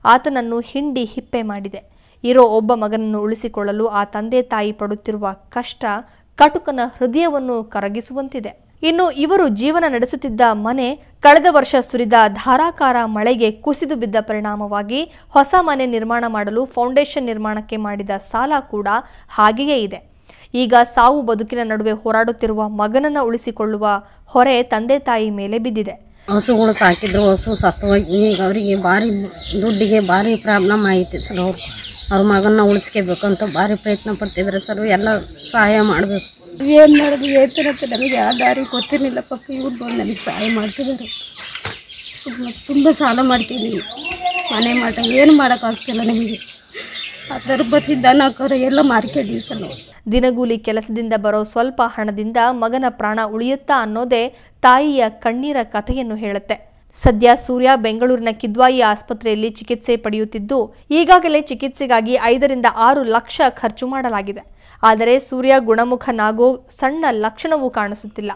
ಆತನನ್ನು ಹಿಂಡಿ ಹಿಪ್ಪೆ ಮಾಡಿದೆ. ಇರೋ ಒಬ್ಬ ಮಗನನ್ನು ಉಳಿಸಿಕೊಳ್ಳಲು ಆ ತಂದೆ ತಾಯಿ ಪಡುತ್ತಿರುವ ಕಷ್ಟ ಕಟುಕನ ಹೃದಯವನ್ನು ಕರಗಿಸುವಂತಿದೆ. ಇನ್ನು ಇವರು ಜೀವನ ನಡೆಸುತ್ತಿದ್ದ ಮನೆ ಕಳೆದ ವರ್ಷ ಸುರಿದ ಧಾರಾಕಾರ ಮಳೆಗೆ ಕುಸಿದು ಬಿದ್ದ ಪರಿಣಾಮವಾಗಿ ಹೊಸ ಮನೆ ನಿರ್ಮಾಣ ಮಾಡಲು ಫೌಂಡೇಶನ್ ನಿರ್ಮಾಣಕ್ಕೆ ಮಾಡಿದ ಸಾಲ ಕೂಡ ಹಾಗೆಯೇ ಇದೆ. ಈಗ ಸಾವು ಬದುಕಿನ ನಡುವೆ ಹೋರಾಡುತ್ತಿರುವ ಮಗನನ್ನು ಉಳಿಸಿಕೊಳ್ಳುವ ಹೊರೆ ತಂದೆ ತಾಯಿ ಮೇಲೆ ಬಿದ್ದಿದೆ.
ಹಸುಗಳು ಸಾಕಿದ್ರು, ಹಸು ಸತ್ತು ಹೋಗಿ ಈಗ ಅವರಿಗೆ ಭಾರಿ ದುಡ್ಡಿಗೆ ಭಾರಿ ಪ್ರಾಬ್ಲಮ್ ಐತಿ ಸರ್. ಅವ್ರ ಮಗನ್ನ ಉಳಿಸ್ಕೋಬೇಕಂತ ಭಾರಿ ಪ್ರಯತ್ನ ಪಡ್ತಿದ್ದಾರೆ ಸರ್. ಎಲ್ಲ ಸಹಾಯ ಮಾಡಬೇಕು. ಏನು ಮಾಡೋದು ಹೇಳ್ತಿರತ್ತೆ, ನಮಗೆ ಯಾವ ದಾರಿ ಗೊತ್ತಿರಲಿಲ್ಲ. ಪಾಪ ಇವ್ರು ಬಂದು ನನಗೆ ಸಹಾಯ ಮಾಡ್ತಿದ್ದಾರೆ. ತುಂಬ ಸಾಲ ಮಾಡ್ತಿದ್ದೀವಿ, ಮನೆ ಮಾಟ ಏನು ಮಾಡೋಕ್ಕಾಗ್ತಿಲ್ಲ ನಮಗೆ. ಅದರ ಬತ್ತಿ ದನ ಕರು ಎಲ್ಲ ಮಾರ್ಕೆಟಿಗೆ ಸರ್.
ದಿನಗೂಲಿ ಕೆಲಸದಿಂದ ಬರೋ ಸ್ವಲ್ಪ ಹಣದಿಂದ ಮಗನ ಪ್ರಾಣ ಉಳಿಯುತ್ತಾ ಅನ್ನೋದೇ ತಾಯಿಯ ಕಣ್ಣೀರ ಕಥೆಯನ್ನು ಹೇಳುತ್ತೆ. ಸದ್ಯ ಸೂರ್ಯ ಬೆಂಗಳೂರಿನ ಕಿದ್ವಾಯಿ ಆಸ್ಪತ್ರೆಯಲ್ಲಿ ಚಿಕಿತ್ಸೆ ಪಡೆಯುತ್ತಿದ್ದು, ಈಗಾಗಲೇ ಚಿಕಿತ್ಸೆಗಾಗಿ 5 ರಿಂದ 6 ಲಕ್ಷ ಖರ್ಚು ಮಾಡಲಾಗಿದೆ. ಆದರೆ ಸೂರ್ಯ ಗುಣಮುಖನಾಗೋ ಸಣ್ಣ ಲಕ್ಷಣವೂ ಕಾಣಿಸುತ್ತಿಲ್ಲ.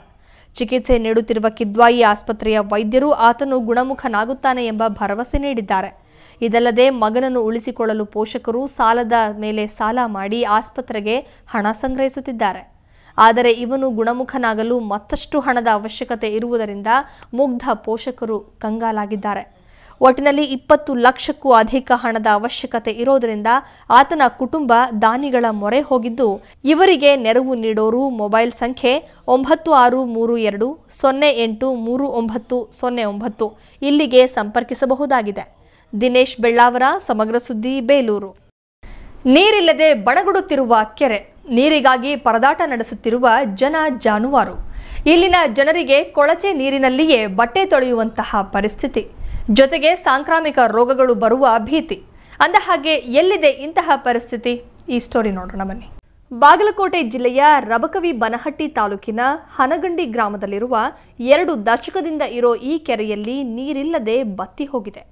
ಚಿಕಿತ್ಸೆ ನೀಡುತ್ತಿರುವ ಕಿದ್ವಾಯಿ ಆಸ್ಪತ್ರೆಯ ವೈದ್ಯರು ಆತನು ಗುಣಮುಖನಾಗುತ್ತಾನೆ ಎಂಬ ಭರವಸೆ ನೀಡಿದ್ದಾರೆ. ಇದಲ್ಲದೆ ಮಗನನ್ನು ಉಳಿಸಿಕೊಳ್ಳಲು ಪೋಷಕರು ಸಾಲದ ಮೇಲೆ ಸಾಲ ಮಾಡಿ ಆಸ್ಪತ್ರೆಗೆ ಹಣ ಸಂಗ್ರಹಿಸುತ್ತಿದ್ದಾರೆ. ಆದರೆ ಇವನು ಗುಣಮುಖನಾಗಲು ಮತ್ತಷ್ಟು ಹಣದ ಅವಶ್ಯಕತೆ ಇರುವುದರಿಂದ ಮುಗ್ಧ ಪೋಷಕರು ಕಂಗಾಲಾಗಿದ್ದಾರೆ. ಒಟ್ಟಿನಲ್ಲಿ 20 ಲಕ್ಷಕ್ಕೂ ಅಧಿಕ ಹಣದ ಅವಶ್ಯಕತೆ ಇರೋದರಿಂದ ಆತನ ಕುಟುಂಬ ದಾನಿಗಳ ಮೊರೆ ಹೋಗಿದ್ದು, ಇವರಿಗೆ ನೆರವು ನೀಡೋರು ಮೊಬೈಲ್ ಸಂಖ್ಯೆ 9632083909 ಇಲ್ಲಿಗೆ ಸಂಪರ್ಕಿಸಬಹುದಾಗಿದೆ. ದಿನೇಶ್ ಬೆಳ್ಳಾವರ, ಸಮಗ್ರ ಸುದ್ದಿ, ಬೇಲೂರು. ನೀರಿಲ್ಲದೆ ಬಣಗುಡುತ್ತಿರುವ ಕೆರೆ, ನೀರಿಗಾಗಿ ಪರದಾಟ ನಡೆಸುತ್ತಿರುವ ಜನ ಜಾನುವಾರು. ಇಲ್ಲಿನ ಜನರಿಗೆ ಕೊಳಚೆ ನೀರಿನಲ್ಲಿಯೇ ಬಟ್ಟೆ ತೊಳೆಯುವಂತಹ ಪರಿಸ್ಥಿತಿ, ಜೊತೆಗೆ ಸಾಂಕ್ರಾಮಿಕ ರೋಗಗಳು ಬರುವ ಭೀತಿ. ಅಂದಹಾಗೆ ಎಲ್ಲಿದೆ ಇಂತಹ ಪರಿಸ್ಥಿತಿ? ಈ ಸ್ಟೋರಿ ನೋಡೋಣ ಬನ್ನಿ. ಬಾಗಲಕೋಟೆ ಜಿಲ್ಲೆಯ ರಬಕವಿ ಬನಹಟ್ಟಿ ತಾಲೂಕಿನ ಹನಗಂಡಿ ಗ್ರಾಮದಲ್ಲಿರುವ 2 ದಶಕದಿಂದ ಇರೋ ಈ ಕೆರೆಯಲ್ಲಿ ನೀರಿಲ್ಲದೆ ಬತ್ತಿ ಹೋಗಿದೆ.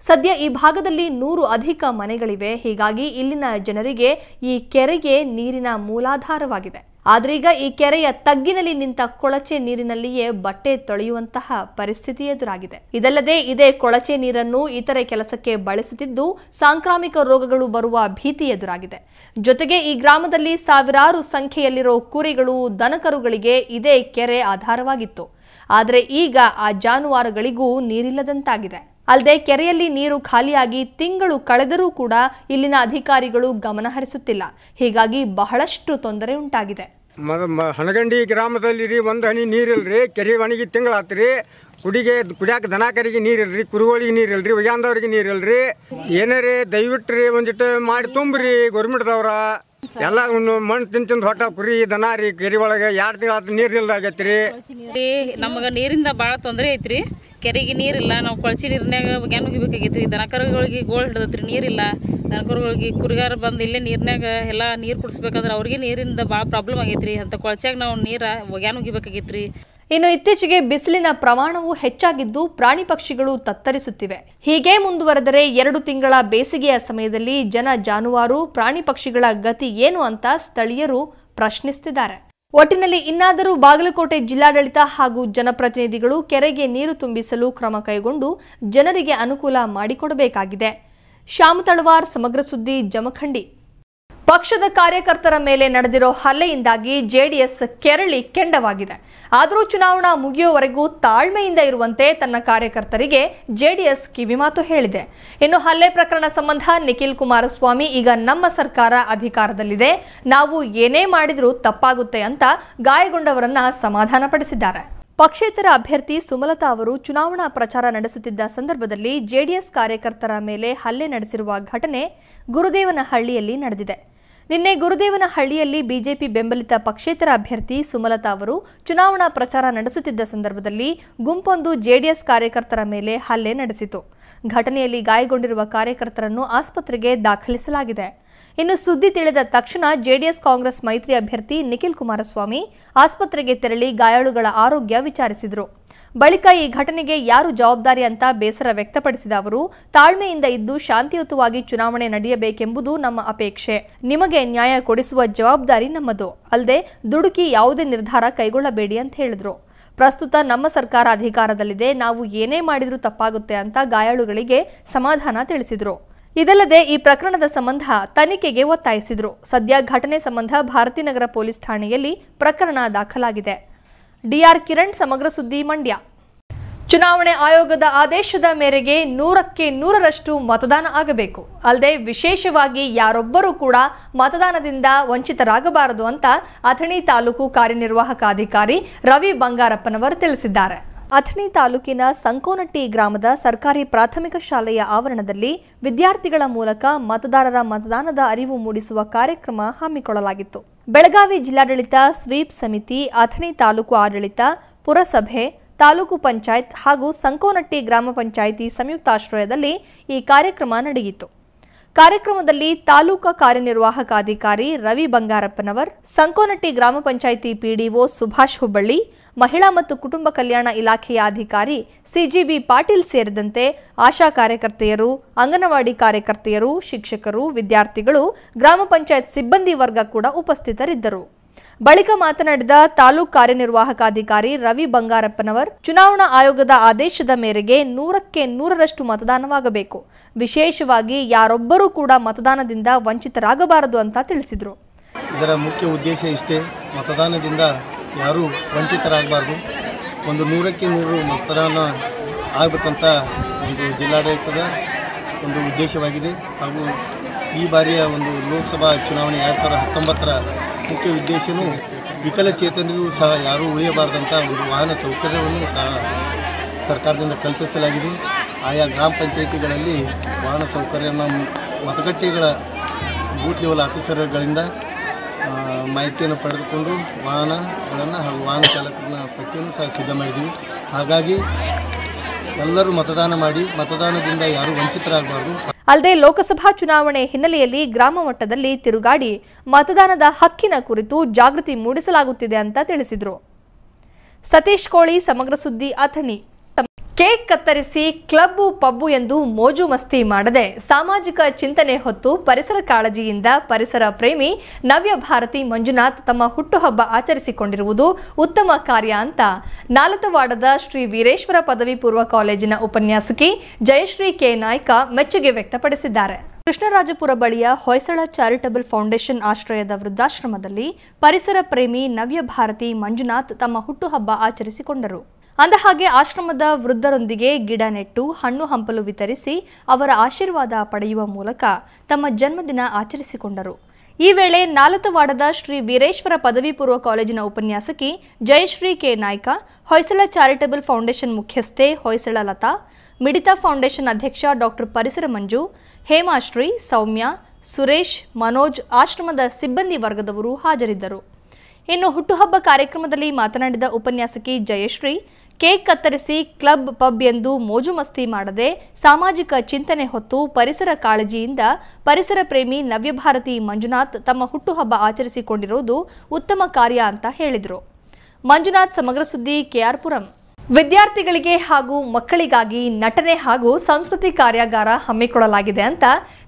ಸದ್ಯ ಈ ಭಾಗದಲ್ಲಿ 100 ಅಧಿಕ ಮನೆಗಳಿವೆ. ಹೀಗಾಗಿ ಇಲ್ಲಿನ ಜನರಿಗೆ ಈ ಕೆರೆಗೆ ನೀರಿನ ಮೂಲಾಧಾರವಾಗಿದೆ. ಆದ್ರೀಗ ಈ ಕೆರೆಯ ತಗ್ಗಿನಲ್ಲಿ ನಿಂತ ಕೊಳಚೆ ನೀರಿನಲ್ಲಿಯೇ ಬಟ್ಟೆ ತೊಳೆಯುವಂತಹ ಪರಿಸ್ಥಿತಿ ಎದುರಾಗಿದೆ. ಇದಲ್ಲದೆ ಇದೇ ಕೊಳಚೆ ನೀರನ್ನು ಇತರೆ ಕೆಲಸಕ್ಕೆ ಬಳಸುತ್ತಿದ್ದು ಸಾಂಕ್ರಾಮಿಕ ರೋಗಗಳು ಬರುವ ಭೀತಿ ಎದುರಾಗಿದೆ. ಜೊತೆಗೆ ಈ ಗ್ರಾಮದಲ್ಲಿ ಸಾವಿರಾರು ಸಂಖ್ಯೆಯಲ್ಲಿರೋ ಕುರಿಗಳು, ದನಕರುಗಳಿಗೆ ಇದೇ ಕೆರೆ ಆಧಾರವಾಗಿತ್ತು. ಆದರೆ ಈಗ ಆ ಜಾನುವಾರುಗಳಿಗೂ ನೀರಿಲ್ಲದಂತಾಗಿದೆ. ಅಲ್ಲದೆ ಕೆರೆಯಲ್ಲಿ ನೀರು ಖಾಲಿಯಾಗಿ ತಿಂಗಳು ಕಳೆದರೂ ಕೂಡ ಇಲ್ಲಿನ ಅಧಿಕಾರಿಗಳು ಗಮನ ಹರಿಸುತ್ತಿಲ್ಲ. ಹೀಗಾಗಿ ಬಹಳಷ್ಟು ತೊಂದರೆ ಉಂಟಾಗಿದೆ.
ಹನಗಂಡಿ ಗ್ರಾಮದಲ್ಲಿ ಒಂದು ಹನಿ ನೀರಿಲ್ರಿ. ಕೆರೆ ಒಣಗಿ ತಿಂಗಳಾತ್ರಿ. ಕುಡಿಯಾಕ ದನಕರಿಗೆ ನೀರಿಲ್ರಿ, ಕುರುಗಳಿಗೆ ನೀರಿಲ್ರಿ, ಒಗ್ಯಾಂದವ್ರಿಗೆ ನೀರಿಲ್ರಿ. ಏನಾರೇ ದಯವಿಟ್ಟು ಒಂದಿಟ್ಟು ಮಾಡಿ ತುಂಬ್ರಿ ಗೌರ್ಮೆಂಟ್ದವ್ರ. ಎಲ್ಲ ಮಣ್ಣು ತಿಂದು ಹೊಟ್ಟ ಕುರಿ ದನ ರೀ. ಕೆರೆ ಒಳಗೆ 2 ತಿಂಗಳ ನೀರಿಲ್ಲ ಆಗೈತ್ರಿ.
ನಮಗೆ ನೀರಿಂದ ಭಾಳ ತೊಂದರೆ ಐತ್ರಿ. ಕೆರೆಗೆ ನೀರಿಲ್ಲ, ನಾವು ಕೊಳಚೆ ನೀರಿನಾಗ ಗ್ಯಾನ್ ಉಗಿಬೇಕಾಗೈತ್ರಿ. ದನಕರುಗಳಿಗೆ ಗೋಳ್ ಹಿಡ್ದತ್ರಿ, ನೀರಿಲ್ಲ. ದನಕರುಗಳಿಗೆ ಕುರಿಗಾರ ಬಂದು ಇಲ್ಲೇ ನೀರಿನಾಗ ಎಲ್ಲ ನೀರು ಕುಡಿಸ್ಬೇಕಂದ್ರೆ ಅವ್ರಿಗೆ ನೀರಿಂದ ಭಾಳ ಪ್ರಾಬ್ಲಮ್ ಆಗೈತ್ರಿ. ಅಂತ ಕೊಳಚಾಗ ನಾವು ನೀರು ಗ್ಯಾನ್ ಉಗಿಬೇಕಾಗೈತ್ರಿ.
ಇನ್ನು ಇತ್ತೀಚೆಗೆ ಬಿಸಿಲಿನ ಪ್ರಮಾಣವು ಹೆಚ್ಚಾಗಿದ್ದು ಪ್ರಾಣಿ ಪಕ್ಷಿಗಳು ತತ್ತರಿಸುತ್ತಿವೆ. ಹೀಗೆ ಮುಂದುವರೆದರೆ 2 ತಿಂಗಳ ಬೇಸಿಗೆಯ ಸಮಯದಲ್ಲಿ ಜನ ಜಾನುವಾರು ಪ್ರಾಣಿ ಪಕ್ಷಿಗಳ ಗತಿ ಏನು ಅಂತ ಸ್ಥಳೀಯರು ಪ್ರಶ್ನಿಸುತ್ತಿದ್ದಾರೆ. ಒಟ್ಟಿನಲ್ಲಿ ಇನ್ನಾದರೂ ಬಾಗಲಕೋಟೆ ಜಿಲ್ಲಾಡಳಿತ ಹಾಗೂ ಜನಪ್ರತಿನಿಧಿಗಳು ಕೆರೆಗೆ ನೀರು ತುಂಬಿಸಲು ಕ್ರಮ ಕೈಗೊಂಡು ಜನರಿಗೆ ಅನುಕೂಲ ಮಾಡಿಕೊಡಬೇಕಾಗಿದೆ. ಶ್ಯಾಮ್ ತಳವಾರ್, ಸಮಗ್ರ ಸುದ್ದಿ, ಜಮಖಂಡಿ. ಪಕ್ಷದ ಕಾರ್ಯಕರ್ತರ ಮೇಲೆ ನಡೆದಿರೋ ಹಲ್ಲೆಯಿಂದಾಗಿ ಜೆಡಿಎಸ್ ಕೆರಳಿ ಕೆಂಡವಾಗಿದೆ. ಆದರೂ ಚುನಾವಣಾ ಮುಗಿಯುವವರೆಗೂ ತಾಳ್ಮೆಯಿಂದ ಇರುವಂತೆ ತನ್ನ ಕಾರ್ಯಕರ್ತರಿಗೆ ಜೆಡಿಎಸ್ ಕಿವಿಮಾತು ಹೇಳಿದೆ. ಇನ್ನು ಹಲ್ಲೆ ಪ್ರಕರಣ ಸಂಬಂಧ ನಿಖಿಲ್ ಕುಮಾರಸ್ವಾಮಿ ಈಗ ನಮ್ಮ ಸರ್ಕಾರ ಅಧಿಕಾರದಲ್ಲಿದೆ, ನಾವು ಏನೇ ಮಾಡಿದ್ರೂ ತಪ್ಪಾಗುತ್ತೆ ಅಂತ ಗಾಯಗೊಂಡವರನ್ನ ಸಮಾಧಾನಪಡಿಸಿದ್ದಾರೆ. ಪಕ್ಷೇತರ ಅಭ್ಯರ್ಥಿ ಸುಮಲತಾ ಅವರು ಚುನಾವಣಾ ಪ್ರಚಾರ ನಡೆಸುತ್ತಿದ್ದ ಸಂದರ್ಭದಲ್ಲಿ ಜೆಡಿಎಸ್ ಕಾರ್ಯಕರ್ತರ ಮೇಲೆ ಹಲ್ಲೆ ನಡೆಸಿರುವ ಘಟನೆ ಗುರುದೇವನಹಳ್ಳಿಯಲ್ಲಿ ನಡೆದಿದೆ. ನಿನ್ನೆ ಗುರುದೇವನಹಳ್ಳಿಯಲ್ಲಿ ಬಿಜೆಪಿ ಬೆಂಬಲಿತ ಪಕ್ಷೇತರ ಅಭ್ಯರ್ಥಿ ಸುಮಲತಾ ಅವರು ಚುನಾವಣಾ ಪ್ರಚಾರ ನಡೆಸುತ್ತಿದ್ದ ಸಂದರ್ಭದಲ್ಲಿ ಗುಂಪೊಂದು ಜೆಡಿಎಸ್ ಕಾರ್ಯಕರ್ತರ ಮೇಲೆ ಹಲ್ಲೆ ನಡೆಸಿತು. ಘಟನೆಯಲ್ಲಿ ಗಾಯಗೊಂಡಿರುವ ಕಾರ್ಯಕರ್ತರನ್ನು ಆಸ್ಪತ್ರೆಗೆ ದಾಖಲಿಸಲಾಗಿದೆ. ಇನ್ನು ಸುದ್ದಿ ತಿಳಿದ ತಕ್ಷಣ ಜೆಡಿಎಸ್ ಕಾಂಗ್ರೆಸ್ ಮೈತ್ರಿ ಅಭ್ಯರ್ಥಿ ನಿಖಿಲ್ ಕುಮಾರಸ್ವಾಮಿ ಆಸ್ಪತ್ರೆಗೆ ತೆರಳಿ ಗಾಯಾಳುಗಳ ಆರೋಗ್ಯ ವಿಚಾರಿಸಿದರು. ಬಳಿಕ ಈ ಘಟನೆಗೆ ಯಾರು ಜವಾಬ್ದಾರಿ ಅಂತ ಬೇಸರ ವ್ಯಕ್ತಪಡಿಸಿದ ಅವರು, ತಾಳ್ಮೆಯಿಂದ ಇದ್ದು ಶಾಂತಿಯುತವಾಗಿ ಚುನಾವಣೆ ನಡೆಯಬೇಕೆಂಬುದು ನಮ್ಮ ಅಪೇಕ್ಷೆ. ನಿಮಗೆ ನ್ಯಾಯ ಕೊಡಿಸುವ ಜವಾಬ್ದಾರಿ ನಮ್ಮದು, ಅಲ್ಲದೆ ದುಡುಕಿ ಯಾವುದೇ ನಿರ್ಧಾರ ಕೈಗೊಳ್ಳಬೇಡಿ ಅಂತ ಹೇಳಿದ್ರು. ಪ್ರಸ್ತುತ ನಮ್ಮ ಸರ್ಕಾರ ಅಧಿಕಾರದಲ್ಲಿದೆ, ನಾವು ಏನೇ ಮಾಡಿದ್ರೂ ತಪ್ಪಾಗುತ್ತೆ ಅಂತ ಗಾಯಾಳುಗಳಿಗೆ ಸಮಾಧಾನ ತಿಳಿಸಿದ್ರು. ಇದಲ್ಲದೆ ಈ ಪ್ರಕರಣದ ಸಂಬಂಧ ತನಿಖೆಗೆ ಒತ್ತಾಯಿಸಿದ್ರು. ಸದ್ಯ ಘಟನೆ ಸಂಬಂಧ ಭಾರತೀನಗರ ಪೊಲೀಸ್ ಠಾಣೆಯಲ್ಲಿ ಪ್ರಕರಣ ದಾಖಲಾಗಿದೆ. ಡಿಆರ್ ಕಿರಣ್, ಸಮಗ್ರ ಸುದ್ದಿ, ಮಂಡ್ಯ. ಚುನಾವಣೆ ಆಯೋಗದ ಆದೇಶದ ಮೇರೆಗೆ 100ಕ್ಕೆ 100ರಷ್ಟು ಮತದಾನ ಆಗಬೇಕು. ಅಲ್ಲದೆ ವಿಶೇಷವಾಗಿ ಯಾರೊಬ್ಬರೂ ಕೂಡ ಮತದಾನದಿಂದ ವಂಚಿತರಾಗಬಾರದು ಅಂತ ಅಥಣಿ ತಾಲೂಕು ಕಾರ್ಯನಿರ್ವಾಹಕ ಅಧಿಕಾರಿ ರವಿ ಬಂಗಾರಪ್ಪನವರು ತಿಳಿಸಿದ್ದಾರೆ. ಅಥಣಿ ತಾಲೂಕಿನ ಸಂಕೋನಟ್ಟಿ ಗ್ರಾಮದ ಸರ್ಕಾರಿ ಪ್ರಾಥಮಿಕ ಶಾಲೆಯ ಆವರಣದಲ್ಲಿ ವಿದ್ಯಾರ್ಥಿಗಳ ಮೂಲಕ ಮತದಾರರ ಮತದಾನದ ಅರಿವು ಮೂಡಿಸುವ ಕಾರ್ಯಕ್ರಮ ಹಮ್ಮಿಕೊಳ್ಳಲಾಗಿತ್ತು. ಬೆಳಗಾವಿ ಜಿಲ್ಲಾಡಳಿತ, ಸ್ವೀಪ್ ಸಮಿತಿ, ಅಥಣಿ ತಾಲೂಕು ಆಡಳಿತ, ಪುರಸಭೆ, ತಾಲೂಕು ಪಂಚಾಯತ್ ಹಾಗೂ ಸಂಕೋನಟ್ಟಿ ಗ್ರಾಮ ಪಂಚಾಯಿತಿ ಸಂಯುಕ್ತಾಶ್ರಯದಲ್ಲಿ ಈ ಕಾರ್ಯಕ್ರಮ ನಡೆಯಿತು. ಕಾರ್ಯಕ್ರಮದಲ್ಲಿ ತಾಲೂಕಾ ಕಾರ್ಯನಿರ್ವಾಹಕ ಅಧಿಕಾರಿ ರವಿ ಬಂಗಾರಪ್ಪನವರ್, ಸಂಕೋನಟ್ಟಿ ಗ್ರಾಮ ಪಂಚಾಯಿತಿ ಪಿಡಿಒ ಸುಭಾಷ್ ಹುಬ್ಬಳ್ಳಿ, ಮಹಿಳಾ ಮತ್ತು ಕುಟುಂಬ ಕಲ್ಯಾಣ ಇಲಾಖೆಯ ಅಧಿಕಾರಿ ಸಿಜಿಬಿ ಪಾಟೀಲ್ ಸೇರಿದಂತೆ ಆಶಾ ಕಾರ್ಯಕರ್ತೆಯರು, ಅಂಗನವಾಡಿ ಕಾರ್ಯಕರ್ತೆಯರು, ಶಿಕ್ಷಕರು, ವಿದ್ಯಾರ್ಥಿಗಳು, ಗ್ರಾಮ ಪಂಚಾಯತ್ ಸಿಬ್ಬಂದಿ ವರ್ಗ ಕೂಡ ಉಪಸ್ಥಿತರಿದ್ದರು. ಬಳಿಕ ಮಾತನಾಡಿದ ತಾಲೂಕು ಕಾರ್ಯನಿರ್ವಾಹಕ ಅಧಿಕಾರಿ ರವಿ ಬಂಗಾರಪ್ಪನವರ್, ಚುನಾವಣಾ ಆಯೋಗದ ಆದೇಶದ ಮೇರೆಗೆ 100ಕ್ಕೆ 100ರಷ್ಟು ಮತದಾನವಾಗಬೇಕು. ವಿಶೇಷವಾಗಿ ಯಾರೊಬ್ಬರೂ ಕೂಡ ಮತದಾನದಿಂದ ವಂಚಿತರಾಗಬಾರದು ಅಂತ ತಿಳಿಸಿದರು.
ಇದರ ಮುಖ್ಯ ಉದ್ದೇಶ ಇಷ್ಟೇ, ಮತದಾನದಿಂದ ಯಾರೂ ವಂಚಿತರಾಗಬಾರ್ದು. ಒಂದು 100ಕ್ಕೆ 100 ಮತದಾನ ಆಗಬೇಕಂತ ಒಂದು ಜಿಲ್ಲಾಡಳಿತದ ಒಂದು ಉದ್ದೇಶವಾಗಿದೆ. ಹಾಗೂ ಈ ಬಾರಿಯ ಒಂದು ಲೋಕಸಭಾ ಚುನಾವಣೆ 2019ರ ಮುಖ್ಯ ಉದ್ದೇಶವೂ ವಿಕಲಚೇತನರಿಗೂ ಸಹ ಯಾರೂ ಉಳಿಯಬಾರ್ದಂಥ ಒಂದು ವಾಹನ ಸೌಕರ್ಯವನ್ನು ಸಹ ಸರ್ಕಾರದಿಂದ ಕಲ್ಪಿಸಲಾಗಿದೆ. ಆಯಾ ಗ್ರಾಮ ಪಂಚಾಯಿತಿಗಳಲ್ಲಿ ವಾಹನ ಸೌಕರ್ಯನ ಮತಗಟ್ಟೆಗಳ ಬೂತ್ ಲೆವೆಲ್ ಆಫೀಸರ್ಗಳಿಂದ ಮಾಹಿತಿಯನ್ನು ಪಡೆದುಕೊಂಡು ವಾಹನಗಳನ್ನು ಹಾಗೂ ವಾಹನ ಚಾಲಕರನ್ನ ಪಟ್ಟಿಯನ್ನು ಸಹ ಸಿದ್ಧ ಮಾಡಿದ್ದೀವಿ. ಹಾಗಾಗಿ ಎಲ್ಲರೂ ಮತದಾನ ಮಾಡಿ, ಮತದಾನದಿಂದ ಯಾರೂ ವಂಚಿತರಾಗಬಾರ್ದು.
ಅಲ್ಲದೆ ಲೋಕಸಭಾ ಚುನಾವಣೆ ಹಿನ್ನೆಲೆಯಲ್ಲಿ ಗ್ರಾಮ ಮಟ್ಟದಲ್ಲಿ ತಿರುಗಾಡಿ ಮತದಾನದ ಹಕ್ಕಿನ ಕುರಿತು ಜಾಗೃತಿ ಮೂಡಿಸಲಾಗುತ್ತಿದೆ ಅಂತ ತಿಳಿಸಿದರು. ಸತೀಶ್ ಕೋಳಿ, ಸಮಗ್ರ ಸುದ್ದಿ, ಅಥಣಿ. ಕೇಕ್ ಕತ್ತರಿಸಿ ಕ್ಲಬ್ಬು ಪಬ್ಬು ಎಂದು ಮೋಜು ಮಸ್ತಿ ಮಾಡದೆ ಸಾಮಾಜಿಕ ಚಿಂತನೆ ಹೊತ್ತು ಪರಿಸರ ಕಾಳಜಿಯಿಂದ ಪರಿಸರ ಪ್ರೇಮಿ ನವ್ಯ ಭಾರತಿ ಮಂಜುನಾಥ್ ತಮ್ಮ ಹುಟ್ಟುಹಬ್ಬ ಆಚರಿಸಿಕೊಂಡಿರುವುದು ಉತ್ತಮ ಕಾರ್ಯ ಅಂತ ನಾಲತವಾಡದ ಶ್ರೀ ವೀರೇಶ್ವರ ಪದವಿ ಪೂರ್ವ ಕಾಲೇಜಿನ ಉಪನ್ಯಾಸಕಿ ಜಯಶ್ರೀ ಕೆ ನಾಯ್ಕ ಮೆಚ್ಚುಗೆ ವ್ಯಕ್ತಪಡಿಸಿದ್ದಾರೆ. ಕೃಷ್ಣರಾಜಪುರ ಬಳಿಯ ಹೊಯ್ಸಳ ಚಾರಿಟಬಲ್ ಫೌಂಡೇಶನ್ ಆಶ್ರಯದ ವೃದ್ಧಾಶ್ರಮದಲ್ಲಿ ಪರಿಸರ ಪ್ರೇಮಿ ನವ್ಯ ಭಾರತಿ ಮಂಜುನಾಥ್ ತಮ್ಮ ಹುಟ್ಟುಹಬ್ಬ ಆಚರಿಸಿಕೊಂಡರು. ಅಂದಹಾಗೆ ಆಶ್ರಮದ ವೃದ್ಧರೊಂದಿಗೆ ಗಿಡ ನೆಟ್ಟು ಹಣ್ಣು ಹಂಪಲು ವಿತರಿಸಿ ಅವರ ಆಶೀರ್ವಾದ ಪಡೆಯುವ ಮೂಲಕ ತಮ್ಮ ಜನ್ಮದಿನ ಆಚರಿಸಿಕೊಂಡರು. ಈ ವೇಳೆ ನಾಲತವಾಡದ ಶ್ರೀ ವೀರೇಶ್ವರ ಪದವಿ ಪೂರ್ವ ಕಾಲೇಜಿನ ಉಪನ್ಯಾಸಕಿ Jayashree K Naik, Hoysala charitable foundation ಮುಖ್ಯಸ್ಥೆ ಹೊಯ್ಸಳ ಲತಾ, ಮಿಡಿತಾ ಫೌಂಡೇಶನ್ ಅಧ್ಯಕ್ಷ ಡಾಕ್ಟರ್ ಪರಿಸರ ಮಂಜು, ಹೇಮಾಶ್ರೀ, ಸೌಮ್ಯ, ಸುರೇಶ್, ಮನೋಜ್, ಆಶ್ರಮದ ಸಿಬ್ಬಂದಿ ವರ್ಗದವರು ಹಾಜರಿದ್ದರು. ಇನ್ನು ಹುಟ್ಟುಹಬ್ಬ ಕಾರ್ಯಕ್ರಮದಲ್ಲಿ ಮಾತನಾಡಿದ ಉಪನ್ಯಾಸಕಿ ಜಯಶ್ರೀ, ಕೇಕ್ ಕತ್ತರಿಸಿ ಕ್ಲಬ್ ಪಬ್ ಎಂದು ಮೋಜು ಮಸ್ತಿ ಮಾಡದೆ ಸಾಮಾಜಿಕ ಚಿಂತನೆ ಹೊತ್ತು ಪರಿಸರ ಕಾಳಜಿಯಿಂದ ಪರಿಸರ ಪ್ರೇಮಿ ನವ್ಯ ಭಾರತಿ ಮಂಜುನಾಥ್ ತಮ್ಮ ಹುಟ್ಟುಹಬ್ಬ ಆಚರಿಸಿಕೊಂಡಿರುವುದು ಉತ್ತಮ ಕಾರ್ಯ ಅಂತ ಹೇಳಿದರು. ಮಂಜುನಾಥ್, ಸಮಗ್ರ ಸುದ್ದಿ, ಕೆಆರ್ಪುರಂ. ವಿದ್ಯಾರ್ಥಿಗಳಿಗೆ ಹಾಗೂ ಮಕ್ಕಳಿಗಾಗಿ ನಟನೆ ಹಾಗೂ ಸಂಸ್ಕೃತಿ ಕಾರ್ಯಾಗಾರ ಹಮ್ಮಿಕೊಳ್ಳಲಾಗಿದೆ ಅಂತ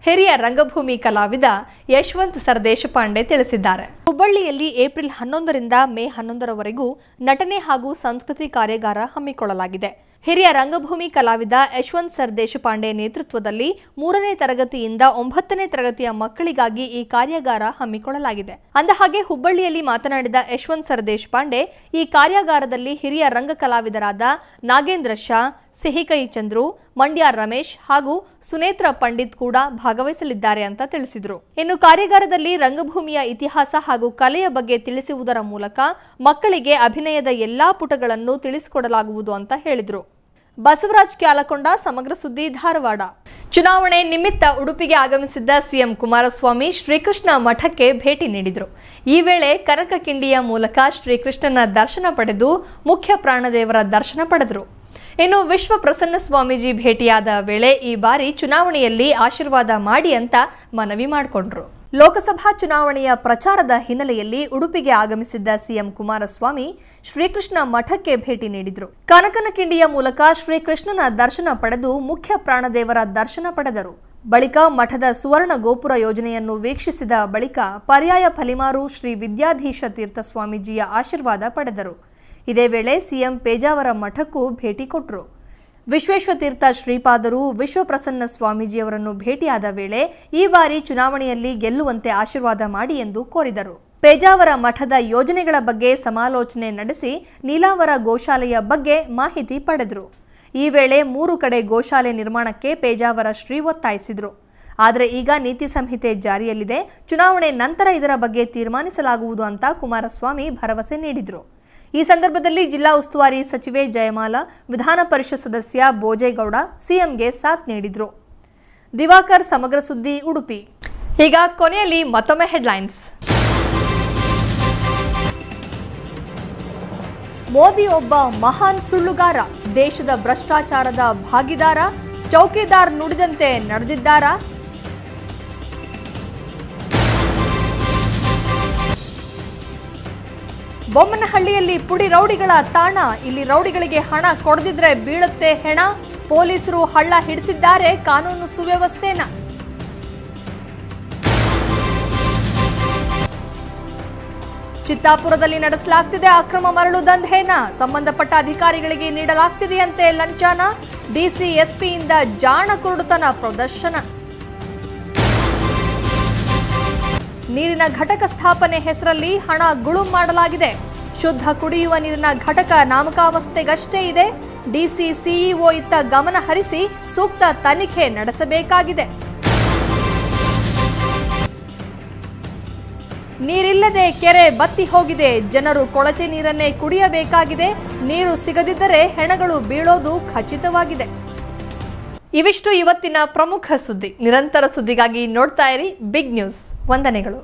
ಹಿರಿಯ ರಂಗಭೂಮಿ ಕಲಾವಿದ ಯಶವಂತ್ ಸರ್ ದೇಶಪಾಂಡೆ ತಿಳಿಸಿದ್ದಾರೆ. ಹುಬ್ಬಳ್ಳಿಯಲ್ಲಿ ಏಪ್ರಿಲ್ 11ರಿಂದ ಮೇ 11ರವರೆಗೂ ನಟನೆ ಹಾಗೂ ಸಂಸ್ಕೃತಿ ಕಾರ್ಯಾಗಾರ ಹಮ್ಮಿಕೊಳ್ಳಲಾಗಿದೆ. ಹಿರಿಯ ರಂಗಭೂಮಿ ಕಲಾವಿದ ಯಶವಂತ್ ಸರ್ ದೇಶಪಾಂಡೆ ನೇತೃತ್ವದಲ್ಲಿ 3ನೇ ತರಗತಿಯಿಂದ 9ನೇ ತರಗತಿಯ ಮಕ್ಕಳಿಗಾಗಿ ಈ ಕಾರ್ಯಾಗಾರ ಹಮ್ಮಿಕೊಳ್ಳಲಾಗಿದೆ. ಅಂದಹಾಗೆ ಹುಬ್ಬಳ್ಳಿಯಲ್ಲಿ ಮಾತನಾಡಿದ ಯಶವಂತ್ ಸರ್ ದೇಶಪಾಂಡೆ, ಈ ಕಾರ್ಯಾಗಾರದಲ್ಲಿ ಹಿರಿಯ ರಂಗ ಕಲಾವಿದರಾದ ನಾಗೇಂದ್ರ ಶಾ, ಸಿಹಿಕೈ ಚಂದ್ರು, ಮಂಡ್ಯ ರಮೇಶ್ ಹಾಗೂ ಸುನೇತ್ರ ಪಂಡಿತ್ ಕೂಡ ಭಾಗವಹಿಸಲಿದ್ದಾರೆ ಅಂತ ತಿಳಿಸಿದರು. ಇನ್ನು ಕಾರ್ಯಾಗಾರದಲ್ಲಿ ರಂಗಭೂಮಿಯ ಇತಿಹಾಸ ಹಾಗೂ ಕಲೆಯ ಬಗ್ಗೆ ತಿಳಿಸುವುದರ ಮೂಲಕ ಮಕ್ಕಳಿಗೆ ಅಭಿನಯದ ಎಲ್ಲಾ ಪುಟಗಳನ್ನು ತಿಳಿಸಿಕೊಡಲಾಗುವುದು ಅಂತ ಹೇಳಿದರು. ಬಸವರಾಜ್ ಕ್ಯಾಲಕೊಂಡ, ಸಮಗ್ರ ಸುದ್ದಿ, ಧಾರವಾಡ. ಚುನಾವಣೆ ನಿಮಿತ್ತ ಉಡುಪಿಗೆ ಆಗಮಿಸಿದ್ದ ಸಿಎಂ ಕುಮಾರಸ್ವಾಮಿ ಶ್ರೀಕೃಷ್ಣ ಮಠಕ್ಕೆ ಭೇಟಿ ನೀಡಿದರು. ಈ ವೇಳೆ ಕನಕ ಕಿಂಡಿಯ ಮೂಲಕ ಶ್ರೀಕೃಷ್ಣನ ದರ್ಶನ ಪಡೆದು ಮುಖ್ಯ ಪ್ರಾಣದೇವರ ದರ್ಶನ ಪಡೆದರು. ಇನ್ನು ವಿಶ್ವ ಪ್ರಸನ್ನ ಸ್ವಾಮೀಜಿ ಭೇಟಿಯಾದ ವೇಳೆ ಈ ಬಾರಿ ಚುನಾವಣೆಯಲ್ಲಿ ಆಶೀರ್ವಾದ ಮಾಡಿ ಅಂತ ಮನವಿ ಮಾಡಿಕೊಂಡ್ರು. ಲೋಕಸಭಾ ಚುನಾವಣೆಯ ಪ್ರಚಾರದ ಹಿನ್ನೆಲೆಯಲ್ಲಿ ಉಡುಪಿಗೆ ಆಗಮಿಸಿದ್ದ ಸಿಎಂ ಕುಮಾರಸ್ವಾಮಿ ಶ್ರೀಕೃಷ್ಣ ಮಠಕ್ಕೆ ಭೇಟಿ ನೀಡಿದರು. ಕನಕನಕಿಂಡಿಯ ಮೂಲಕ ಶ್ರೀಕೃಷ್ಣನ ದರ್ಶನ ಪಡೆದು ಮುಖ್ಯ ಪ್ರಾಣದೇವರ ದರ್ಶನ ಪಡೆದರು. ಬಳಿಕ ಮಠದ ಸುವರ್ಣ ಗೋಪುರ ಯೋಜನೆಯನ್ನು ವೀಕ್ಷಿಸಿದ ಬಳಿಕ ಪರ್ಯಾಯ ಫಲಿಮಾರು ಶ್ರೀ ವಿದ್ಯಾಧೀಶ ತೀರ್ಥ ಸ್ವಾಮೀಜಿಯ ಆಶೀರ್ವಾದ ಪಡೆದರು. ಇದೇ ವೇಳೆ ಸಿಎಂ ಪೇಜಾವರ ಮಠಕ್ಕೂ ಭೇಟಿ ಕೊಟ್ಟರು. ವಿಶ್ವೇಶ್ವತೀರ್ಥ ಶ್ರೀಪಾದರು ವಿಶ್ವಪ್ರಸನ್ನ ಸ್ವಾಮೀಜಿಯವರನ್ನು ಭೇಟಿಯಾದ ವೇಳೆ ಈ ಬಾರಿ ಚುನಾವಣೆಯಲ್ಲಿ ಗೆಲ್ಲುವಂತೆ ಆಶೀರ್ವಾದ ಮಾಡಿ ಎಂದು ಕೋರಿದರು. ಪೇಜಾವರ ಮಠದ ಯೋಜನೆಗಳ ಬಗ್ಗೆ ಸಮಾಲೋಚನೆ ನಡೆಸಿ ನೀಲಾವರ ಗೋಶಾಲೆಯ ಬಗ್ಗೆ ಮಾಹಿತಿ ಪಡೆದರು. ಈ ವೇಳೆ 3 ಕಡೆ ಗೋಶಾಲೆ ನಿರ್ಮಾಣಕ್ಕೆ ಪೇಜಾವರ ಶ್ರೀ ಒತ್ತಾಯಿಸಿದರು. ಆದರೆ ಈಗ ನೀತಿ ಸಂಹಿತೆ ಜಾರಿಯಲ್ಲಿದೆ, ಚುನಾವಣೆ ನಂತರ ಇದರ ಬಗ್ಗೆ ತೀರ್ಮಾನಿಸಲಾಗುವುದು ಅಂತ ಕುಮಾರಸ್ವಾಮಿ ಭರವಸೆ ನೀಡಿದರು. ಈ ಸಂದರ್ಭದಲ್ಲಿ ಜಿಲ್ಲಾ ಉಸ್ತುವಾರಿ ಸಚಿವೆ ಜಯಮಾಲಾ, ವಿಧಾನ ಪರಿಷತ್ ಸದಸ್ಯ ಬೋಜೇಗೌಡ ಸಿಎಂಗೆ ಸಾಥ್ ನೀಡಿದರು. ದಿವಾಕರ್, ಸಮಗ್ರ ಸುದ್ದಿ, ಉಡುಪಿ. ಈಗ ಕೊನೆಯಲ್ಲಿ ಮತ್ತೊಮ್ಮೆ ಹೆಡ್ಲೈನ್ಸ್. ಮೋದಿ ಒಬ್ಬ ಮಹಾನ್ ಸುಳ್ಳುಗಾರ, ದೇಶದ ಭ್ರಷ್ಟಾಚಾರದ ಭಾಗಿದಾರ, ಚೌಕಿದಾರ್ ನುಡಿದಂತೆ ನಡೆದಿದ್ದಾರಾ? ಬೊಮ್ಮನಹಳ್ಳಿಯಲ್ಲಿ ಪುಡಿ ರೌಡಿಗಳ ತಾಣ, ಇಲ್ಲಿ ರೌಡಿಗಳಿಗೆ ಹಣ ಕೊಡದಿದ್ರೆ ಬೀಳುತ್ತೆ ಹೆಣ, ಪೊಲೀಸರು ಹಳ್ಳ ಹಿಡಿಸಿದ್ದಾರೆ ಕಾನೂನು ಸುವ್ಯವಸ್ಥೆನ. ಚಿತ್ತಾಪುರದಲ್ಲಿ ನಡೆಸಲಾಗ್ತಿದೆ ಅಕ್ರಮ ಮರಳು ದಂಧೆನ, ಸಂಬಂಧಪಟ್ಟ ಅಧಿಕಾರಿಗಳಿಗೆ ನೀಡಲಾಗ್ತಿದೆಯಂತೆ ಲಂಚನ, ಡಿಸಿ ಎಸ್ಪಿಯಿಂದ ಜಾಣ ಕುರುಡುತನ ಪ್ರದರ್ಶನ. ನೀರಿನ ಘಟಕ ಸ್ಥಾಪನೆ ಹೆಸರಲ್ಲಿ ಹಣ ಗುಳುಂ ಮಾಡಲಾಗಿದೆ, ಶುದ್ಧ ಕುಡಿಯುವ ನೀರಿನ ಘಟಕ ನಾಮಕಾವಸ್ಥೆಗಷ್ಟೇ ಇದೆ, ಡಿಸಿ ಸಿಇಒ ಇತ್ತ ಗಮನ ಹರಿಸಿ ಸೂಕ್ತ ತನಿಖೆ ನಡೆಸಬೇಕಾಗಿದೆ. ನೀರಿಲ್ಲದೆ ಕೆರೆ ಬತ್ತಿ ಹೋಗಿದೆ, ಜನರು ಕೊಳಚೆ ನೀರನ್ನೇ ಕುಡಿಯಬೇಕಾಗಿದೆ, ನೀರು ಸಿಗದಿದ್ದರೆ ಹೆಣಗಳು ಬೀಳೋದು ಖಚಿತವಾಗಿದೆ. ಇವಿಷ್ಟು ಇವತ್ತಿನ ಪ್ರಮುಖ ಸುದ್ದಿ. ನಿರಂತರ ಸುದ್ದಿಗಾಗಿ ನೋಡ್ತಾ ಇರಿ ಬಿಗ್ ನ್ಯೂಸ್. ವಂದನೆಗಳು.